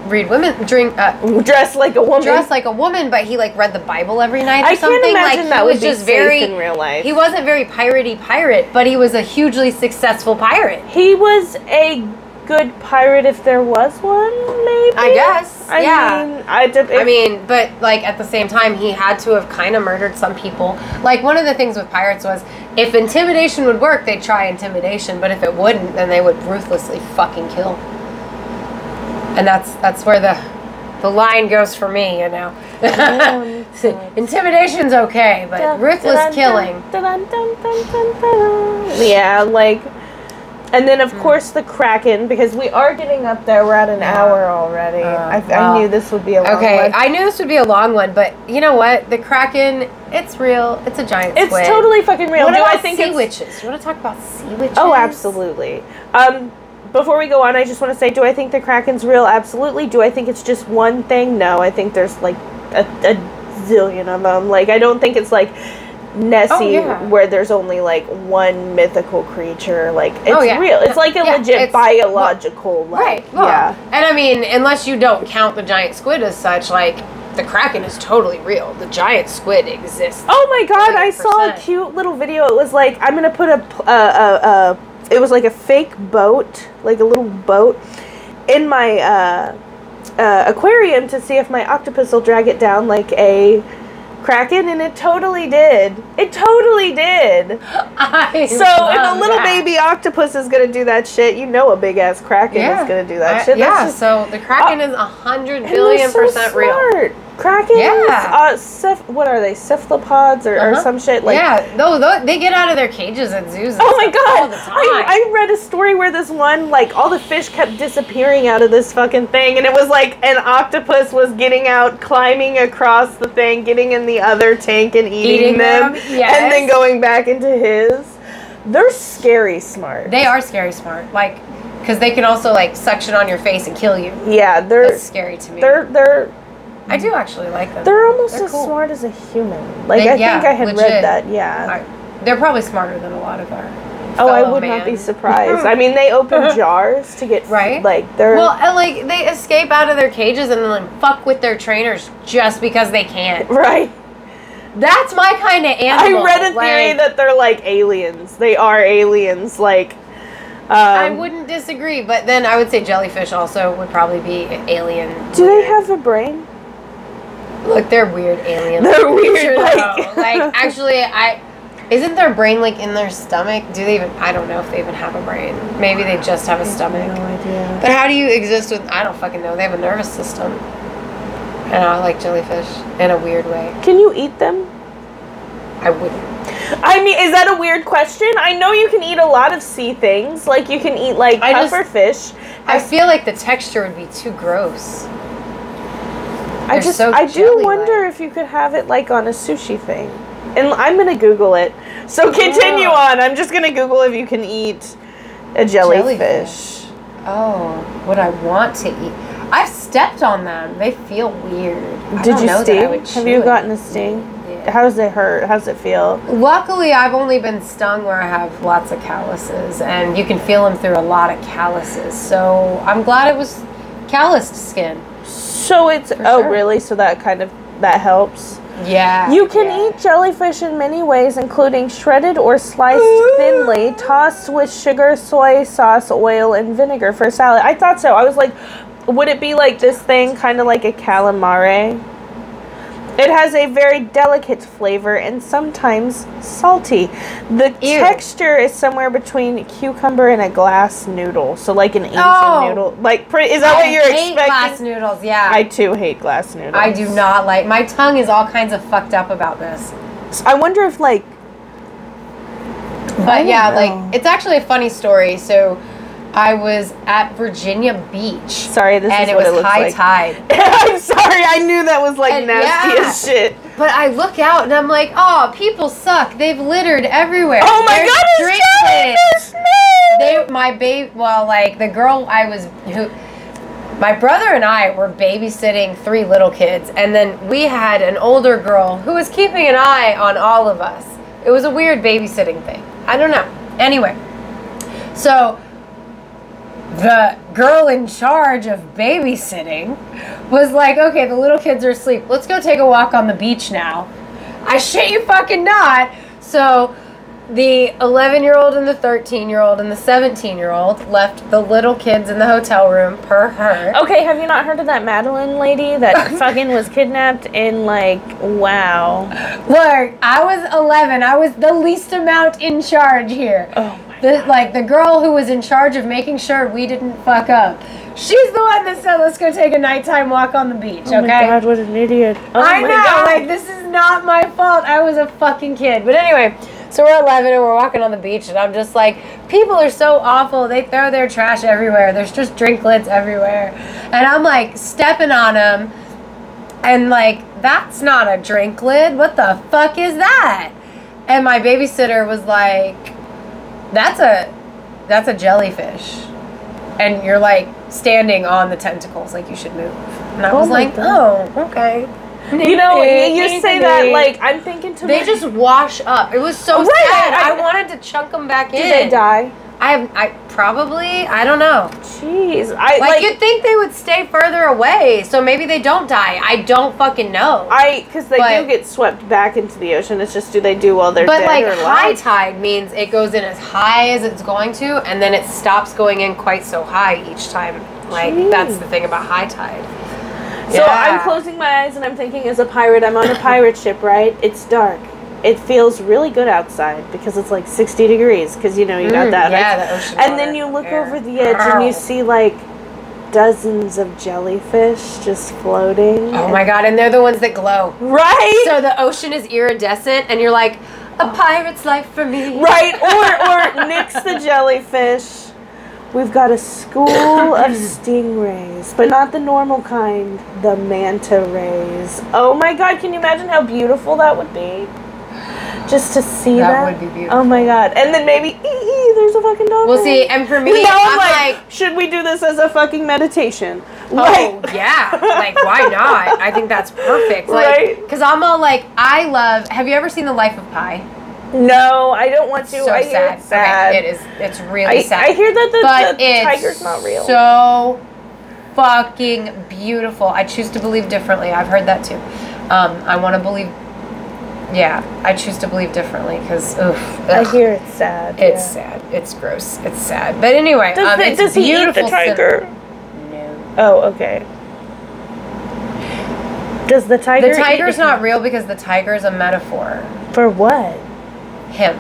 Speaker 2: dress like a woman.
Speaker 1: But he like read the Bible every night or
Speaker 2: I
Speaker 1: something.
Speaker 2: can't imagine
Speaker 1: like
Speaker 2: that
Speaker 1: he
Speaker 2: would
Speaker 1: was
Speaker 2: be
Speaker 1: just
Speaker 2: safe
Speaker 1: very
Speaker 2: in real life.
Speaker 1: He wasn't very piratey pirate, but he was a hugely successful pirate.
Speaker 2: He was a good pirate if there was one, maybe.
Speaker 1: I guess.
Speaker 2: I
Speaker 1: mean, but like at the same time, he had to have kind of murdered some people. Like one of the things with pirates was, if intimidation would work, they'd try intimidation, but if it wouldn't, then they would ruthlessly fucking kill. And that's where the line goes for me, you know. Intimidation's okay, but ruthless killing.
Speaker 2: Yeah, like, and then of course the Kraken, because we are getting up there. We're at an hour already. I knew this would be a long one.
Speaker 1: Okay, I knew this would be a long one, but you know what? The Kraken, it's real. It's a giant squid.
Speaker 2: It's totally fucking real.
Speaker 1: What about sea witches? You want to talk about sea witches?
Speaker 2: Oh, absolutely. Before we go on, I just want to say, do I think the Kraken's real? Absolutely. Do I think it's just one thing? No, I think there's like a zillion of them. Like, I don't think it's like Nessie, where there's only like one mythical creature. Like, it's real. It's like a legit biological.
Speaker 1: Right. Well, and I mean, unless you don't count the giant squid as such, like, the Kraken is totally real. The giant squid exists.
Speaker 2: Oh my god, 100%. I saw a cute little video. It was like, I'm going to put it was like a fake boat, like a little boat, in my aquarium to see if my octopus will drag it down like a Kraken, and it totally did. It totally did. So if a little baby octopus is gonna do that shit, you know a big ass Kraken is gonna do that shit.
Speaker 1: So the Kraken is 100 billion% real.
Speaker 2: Krakens, what are they? Cephalopods or some shit? Like,
Speaker 1: they get out of their cages at zoos.
Speaker 2: Oh my god!
Speaker 1: All the time.
Speaker 2: I read a story where this one, like, all the fish kept disappearing out of this fucking thing, and it was like an octopus was getting out, climbing across the thing, getting in the other tank and eating them, and then going back into his. They're scary smart.
Speaker 1: They are scary smart, like, because they can also like suction on your face and kill you.
Speaker 2: Yeah,
Speaker 1: that's scary to me.
Speaker 2: They're.
Speaker 1: I do actually like them.
Speaker 2: They're almost as smart as a human. Like, I think I had read that. Yeah,
Speaker 1: they're probably smarter than a lot of our.
Speaker 2: I would not be surprised. I mean, they open jars to get like they're
Speaker 1: and like they escape out of their cages and then like, fuck with their trainers just because they can't.
Speaker 2: Right.
Speaker 1: That's my kind of animal.
Speaker 2: I read a theory that they're like aliens. They are aliens. Like.
Speaker 1: I wouldn't disagree, but then I would say jellyfish also would probably be alien.
Speaker 2: Do they have a brain?
Speaker 1: Look, they're weird aliens.
Speaker 2: They're weird.
Speaker 1: Like actually, isn't their brain like in their stomach? Do they even? I don't know if they even have a brain. Maybe they just have a stomach.
Speaker 2: No idea.
Speaker 1: But how do you exist with? I don't fucking know. They have a nervous system. And I like jellyfish in a weird way.
Speaker 2: Can you eat them?
Speaker 1: I wouldn't.
Speaker 2: I mean, is that a weird question? I know you can eat a lot of sea things. Like, you can eat, like, pufferfish.
Speaker 1: I feel like the texture would be too gross.
Speaker 2: I do wonder if you could have it, like, on a sushi thing. And I'm going to Google it. So continue on. I'm just going to Google if you can eat a jellyfish.
Speaker 1: Oh, would I want to eat? I've stepped on them. They feel weird.
Speaker 2: Did you sting? Have you gotten a sting? How does it hurt? How does it feel?
Speaker 1: Luckily, I've only been stung where I have lots of calluses, and you can feel them through a lot of calluses. So I'm glad it was calloused skin.
Speaker 2: So it's really? So that helps.
Speaker 1: Yeah.
Speaker 2: You can eat jellyfish in many ways, including shredded or sliced thinly, tossed with sugar, soy sauce, oil, and vinegar for salad. I thought so. I was like, would it be like this thing, kind of like a calamari? It has a very delicate flavor and sometimes salty. The texture is somewhere between a cucumber and a glass noodle. So like an Asian noodle. Like, is that what you're expecting? I hate
Speaker 1: glass noodles, yeah.
Speaker 2: I too hate glass noodles.
Speaker 1: I do not like. My tongue is all kinds of fucked up about this.
Speaker 2: So I wonder if like.
Speaker 1: But yeah, like, it's actually a funny story. So I was at Virginia Beach.
Speaker 2: Sorry, this is what it looks like.
Speaker 1: And it was high tide.
Speaker 2: I'm sorry, I knew that was like nasty as shit.
Speaker 1: but I look out and I'm like, oh, people suck. They've littered everywhere.
Speaker 2: Oh my God, it's jellyfish!
Speaker 1: My baby, well, like the girl my brother and I were babysitting 3 little kids, and then we had an older girl who was keeping an eye on all of us. It was a weird babysitting thing. I don't know. Anyway, so the girl in charge of babysitting was like, okay, the little kids are asleep. Let's go take a walk on the beach now. I shit you fucking not. So the 11-year-old and the 13-year-old and the 17-year-old left the little kids in the hotel room per her.
Speaker 2: Okay, have you not heard of that Madeline lady that fucking was kidnapped in, like, wow.
Speaker 1: Look, I was 11. I was the least amount in charge here.
Speaker 2: Oh my God.
Speaker 1: The girl who was in charge of making sure we didn't fuck up. She's the one that said, let's go take a nighttime walk on the beach, okay?
Speaker 2: Oh my God, what an idiot. Oh
Speaker 1: I
Speaker 2: my
Speaker 1: know,
Speaker 2: God.
Speaker 1: like, this is not my fault. I was a fucking kid. But anyway, so we're 11 and we're walking on the beach, and I'm just like, people are so awful. They throw their trash everywhere. There's just drinklets everywhere. And I'm like stepping on them, and like, that's not a drink lid. What the fuck is that? And my babysitter was like, that's a jellyfish. And you're like standing on the tentacles, like you should move. And I was like, oh, okay.
Speaker 2: You know, you say that, like, I'm thinking to
Speaker 1: They just wash up. It was so sad. I wanted to chunk them back in.
Speaker 2: Did they die?
Speaker 1: I probably, I don't know.
Speaker 2: Jeez.
Speaker 1: Like, you'd think they would stay further away, so maybe they don't die. I don't fucking know.
Speaker 2: Because they do get swept back into the ocean. It's just, do they do while they're dead
Speaker 1: like,
Speaker 2: or
Speaker 1: high tide means it goes in as high as it's going to, and then it stops going in quite so high each time. Like, that's the thing about high tide.
Speaker 2: So I'm closing my eyes and I'm thinking, as a pirate, I'm on a pirate ship, right? It's dark. It feels really good outside because it's like 60 degrees because, you know, you got that.
Speaker 1: The ocean
Speaker 2: and then you look over the edge and you see like dozens of jellyfish just floating.
Speaker 1: Oh my God, and they're the ones that glow.
Speaker 2: Right?
Speaker 1: So the ocean is iridescent and you're like, a pirate's life for me.
Speaker 2: Right, or nix the jellyfish. We've got a school of stingrays, but not the normal kind, the manta rays. Oh my God, can you imagine how beautiful that would be? Just to see that.
Speaker 1: That would be beautiful.
Speaker 2: Oh my God. And then maybe, there's a fucking dolphin.
Speaker 1: Well, see, and for me,
Speaker 2: now
Speaker 1: I'm like,
Speaker 2: should we do this as a fucking meditation?
Speaker 1: Oh, yeah. Like, why not? I think that's perfect. Like,
Speaker 2: right? Because
Speaker 1: I'm all like, have you ever seen The Life of Pi?
Speaker 2: No, I don't want to.
Speaker 1: So
Speaker 2: I
Speaker 1: sad.
Speaker 2: hear it's sad.
Speaker 1: Okay, it's really sad.
Speaker 2: I hear that the tiger's not real.
Speaker 1: So fucking beautiful. I choose to believe differently. I've heard that too. I want to believe. Yeah, I choose to believe differently because
Speaker 2: I hear it's sad.
Speaker 1: It's sad. It's gross. It's sad. But anyway,
Speaker 2: does he eat the tiger?
Speaker 1: No.
Speaker 2: Oh, okay. Does the tiger?
Speaker 1: The tiger's not real because the tiger is a metaphor.
Speaker 2: For what?
Speaker 1: Him.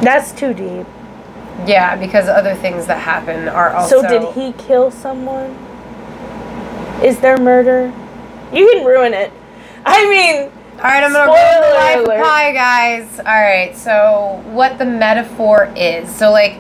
Speaker 2: That's too deep.
Speaker 1: Yeah, because other things that happen are also...
Speaker 2: So did he kill someone? Is there murder? You can ruin it. I mean...
Speaker 1: Alright, I'm going to ruin The Life of Pi, guys. Alright, so what the metaphor is. So, like...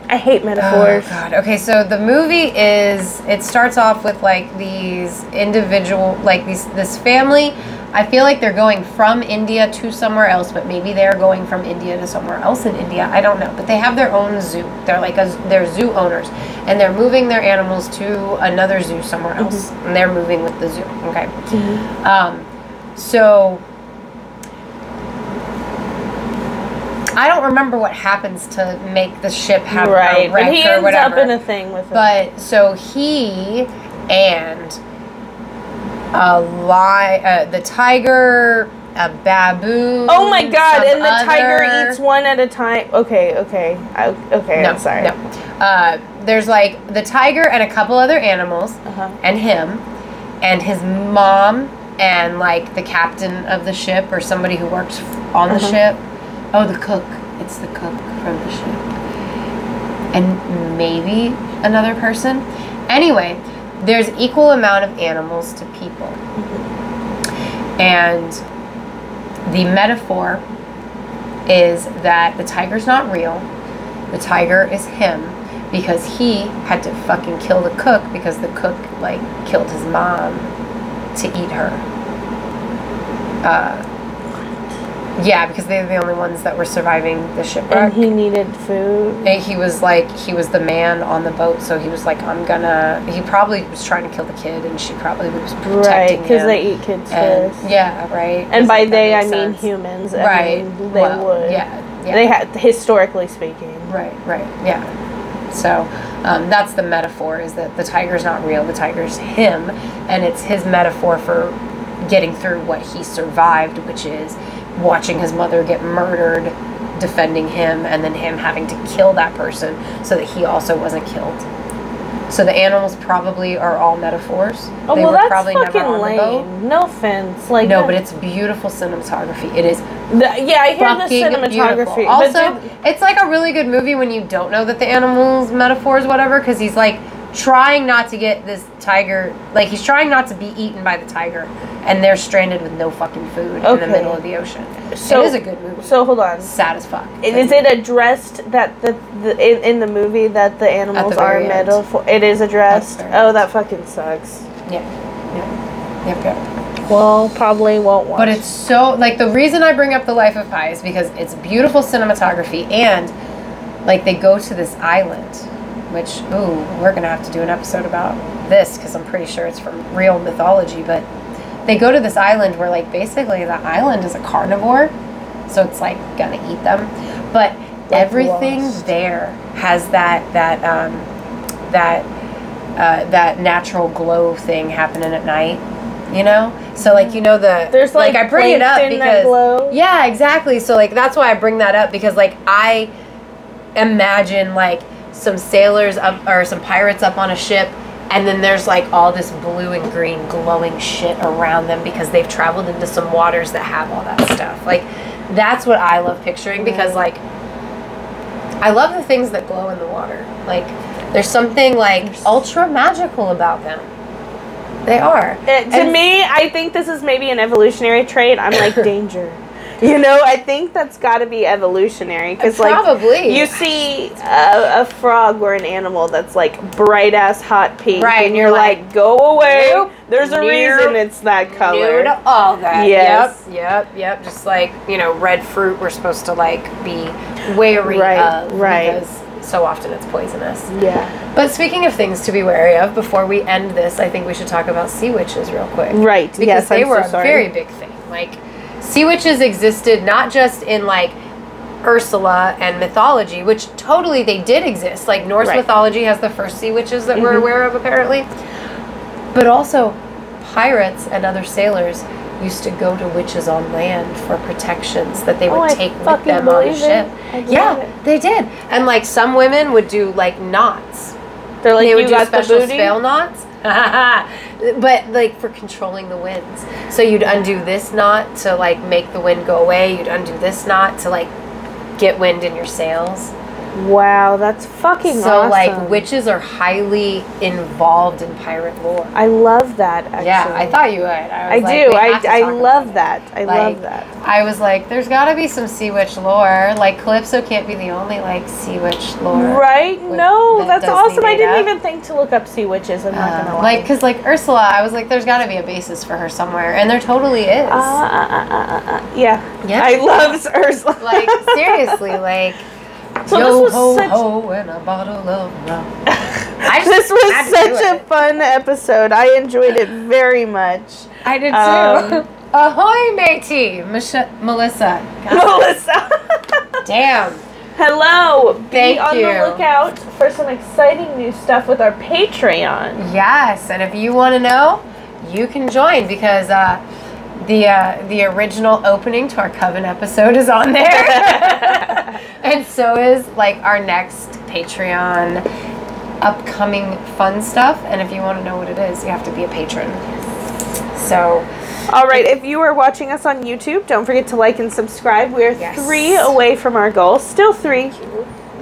Speaker 2: I hate metaphors.
Speaker 1: Oh, God. Okay, so the movie is... It starts off with, like, these individual... Like, this family... I feel like they're going from India to somewhere else, but maybe they're going from India to somewhere else in India. I don't know. But they have their own zoo. They're like they're zoo owners. And they're moving their animals to another zoo somewhere else. Mm-hmm. And they're moving with the zoo. Okay. Mm-hmm. So I don't remember what happens to make the ship have a wreck
Speaker 2: but he ends
Speaker 1: or whatever.
Speaker 2: up in a thing with it.
Speaker 1: But so he and the tiger, a baboon.
Speaker 2: Oh my God! And the tiger eats one at a time. Okay. No, I'm sorry.
Speaker 1: No. There's like the tiger and a couple other animals, and him, and his mom, and like the captain of the ship or somebody who works on the ship. Oh, the cook. It's the cook from the ship, and maybe another person. Anyway. There's equal amount of animals to people. And the metaphor is that the tiger's not real. The tiger is him because he had to fucking kill the cook because the cook, like, killed his mom to eat her. Yeah, because they're the only ones that were surviving the shipwreck.
Speaker 2: And he needed food.
Speaker 1: And he was the man on the boat, so he was like, he probably was trying to kill the kid, and she probably was protecting
Speaker 2: right, because
Speaker 1: him.
Speaker 2: they eat kids
Speaker 1: And,
Speaker 2: first.
Speaker 1: yeah, right.
Speaker 2: And by
Speaker 1: like,
Speaker 2: they, I mean
Speaker 1: sense.
Speaker 2: humans.
Speaker 1: Right.
Speaker 2: I mean, they would.
Speaker 1: Yeah.
Speaker 2: They had, historically speaking.
Speaker 1: Right, yeah. So that's the metaphor, is that the tiger's not real, the tiger's him, and it's his metaphor for getting through what he survived, which is watching his mother get murdered, defending him, and then him having to kill that person so that he also wasn't killed. So the animals probably are all metaphors.
Speaker 2: Oh,
Speaker 1: they
Speaker 2: well,
Speaker 1: were
Speaker 2: that's
Speaker 1: probably
Speaker 2: fucking
Speaker 1: never on the boat.
Speaker 2: lame. No offense. Like,
Speaker 1: no, but it's beautiful cinematography. It is
Speaker 2: yeah, I hear the
Speaker 1: fucking
Speaker 2: cinematography.
Speaker 1: beautiful. Also, it's like a really good movie when you don't know that the animals metaphors, whatever, because he's like trying not to get this tiger, like he's trying not to be eaten by the tiger, and they're stranded with no fucking food in the middle of the ocean.
Speaker 2: So,
Speaker 1: it is a good movie.
Speaker 2: So hold on.
Speaker 1: Sad as fuck.
Speaker 2: Is it addressed that in the movie that the animals are metaphor? It is addressed. Oh, that fucking sucks.
Speaker 1: Yeah. Yep.
Speaker 2: Well, probably won't watch.
Speaker 1: But it's so, like, the reason I bring up The Life of Pi is because it's beautiful cinematography, and like they go to this island, which, we're gonna have to do an episode about this because I'm pretty sure it's from real mythology. But they go to this island where, like, basically the island is a carnivore, so it's like gonna eat them. But everything there has that natural glow thing happening at night. You know, so like, you know,
Speaker 2: there's like
Speaker 1: I bring it up because
Speaker 2: that glow.
Speaker 1: Yeah, exactly. So like that's why I bring that up, because like I imagine like some sailors up, or some pirates up on a ship, and then there's like all this blue and green glowing shit around them because they've traveled into some waters that have all that stuff. Like that's what I love picturing, because like I love the things that glow in the water. Like there's something like ultra magical about them. They are.
Speaker 2: To me, I think this is maybe an evolutionary trait. I'm like danger. You know, I think that's got to be evolutionary, because like
Speaker 1: probably
Speaker 2: you see a frog or an animal that's like bright ass hot pink,
Speaker 1: right?
Speaker 2: And you're like, go away. Nope, there's a reason it's that color.
Speaker 1: To all that.
Speaker 2: Yes.
Speaker 1: Yep. Just like, you know, red fruit, we're supposed to like be wary of, because so often it's poisonous.
Speaker 2: Yeah.
Speaker 1: But speaking of things to be wary of, before we end this, I think we should talk about sea witches real quick.
Speaker 2: Right.
Speaker 1: Because they were a very big thing. Like, sea witches existed not just in like Ursula and mythology, which totally they did exist. Like Norse mythology has the first sea witches that we're aware of, apparently. But also pirates and other sailors used to go to witches on land for protections that they would take with them on the ship. They did. And like some women would do like knots.
Speaker 2: They're like,
Speaker 1: they would do special spell knots. But like for controlling the winds. So you'd undo this knot to like make the wind go away. You'd undo this knot to like get wind in your sails.
Speaker 2: Wow, that's fucking awesome.
Speaker 1: So like witches are highly involved in pirate lore.
Speaker 2: I love that, actually.
Speaker 1: Yeah, I thought you would. I
Speaker 2: love that. I love that.
Speaker 1: I was like, there's got to be some sea witch lore. Like Calypso can't be the only like sea witch lore.
Speaker 2: Right? No, that's awesome. I didn't even think to look up sea witches. I'm not gonna lie.
Speaker 1: Like, because like Ursula, I was like, there's got to be a basis for her somewhere, and there totally is.
Speaker 2: Yeah. I love Ursula.
Speaker 1: Like seriously, like.
Speaker 2: So
Speaker 1: Yo
Speaker 2: this was
Speaker 1: ho and a bottle of rum.
Speaker 2: This was such a fun episode. I enjoyed it very much.
Speaker 1: I did too. Ahoy, matey, Melissa.
Speaker 2: Melissa.
Speaker 1: Damn.
Speaker 2: Hello. Be on
Speaker 1: you.
Speaker 2: the lookout for some exciting new stuff with our Patreon.
Speaker 1: Yes, and if you want to know, you can join, because the original opening to our Coven episode is on there. And so is like our next Patreon upcoming fun stuff. And if you want to know what it is, you have to be a patron. So
Speaker 2: all right, if you are watching us on YouTube, don't forget to like and subscribe. We are 3 away from our goal. Still 3.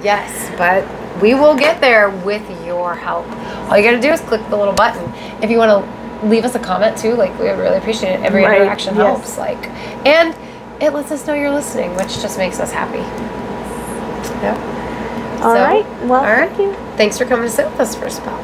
Speaker 1: Yes, but we will get there with your help. All you gotta do is click the little button. If you want to leave us a comment too, like we would really appreciate it. Every interaction helps. Like, and it lets us know you're listening, which just makes us happy. Yeah.
Speaker 2: All right. Well,
Speaker 1: thank you. Thanks for coming to sit with us for a spell.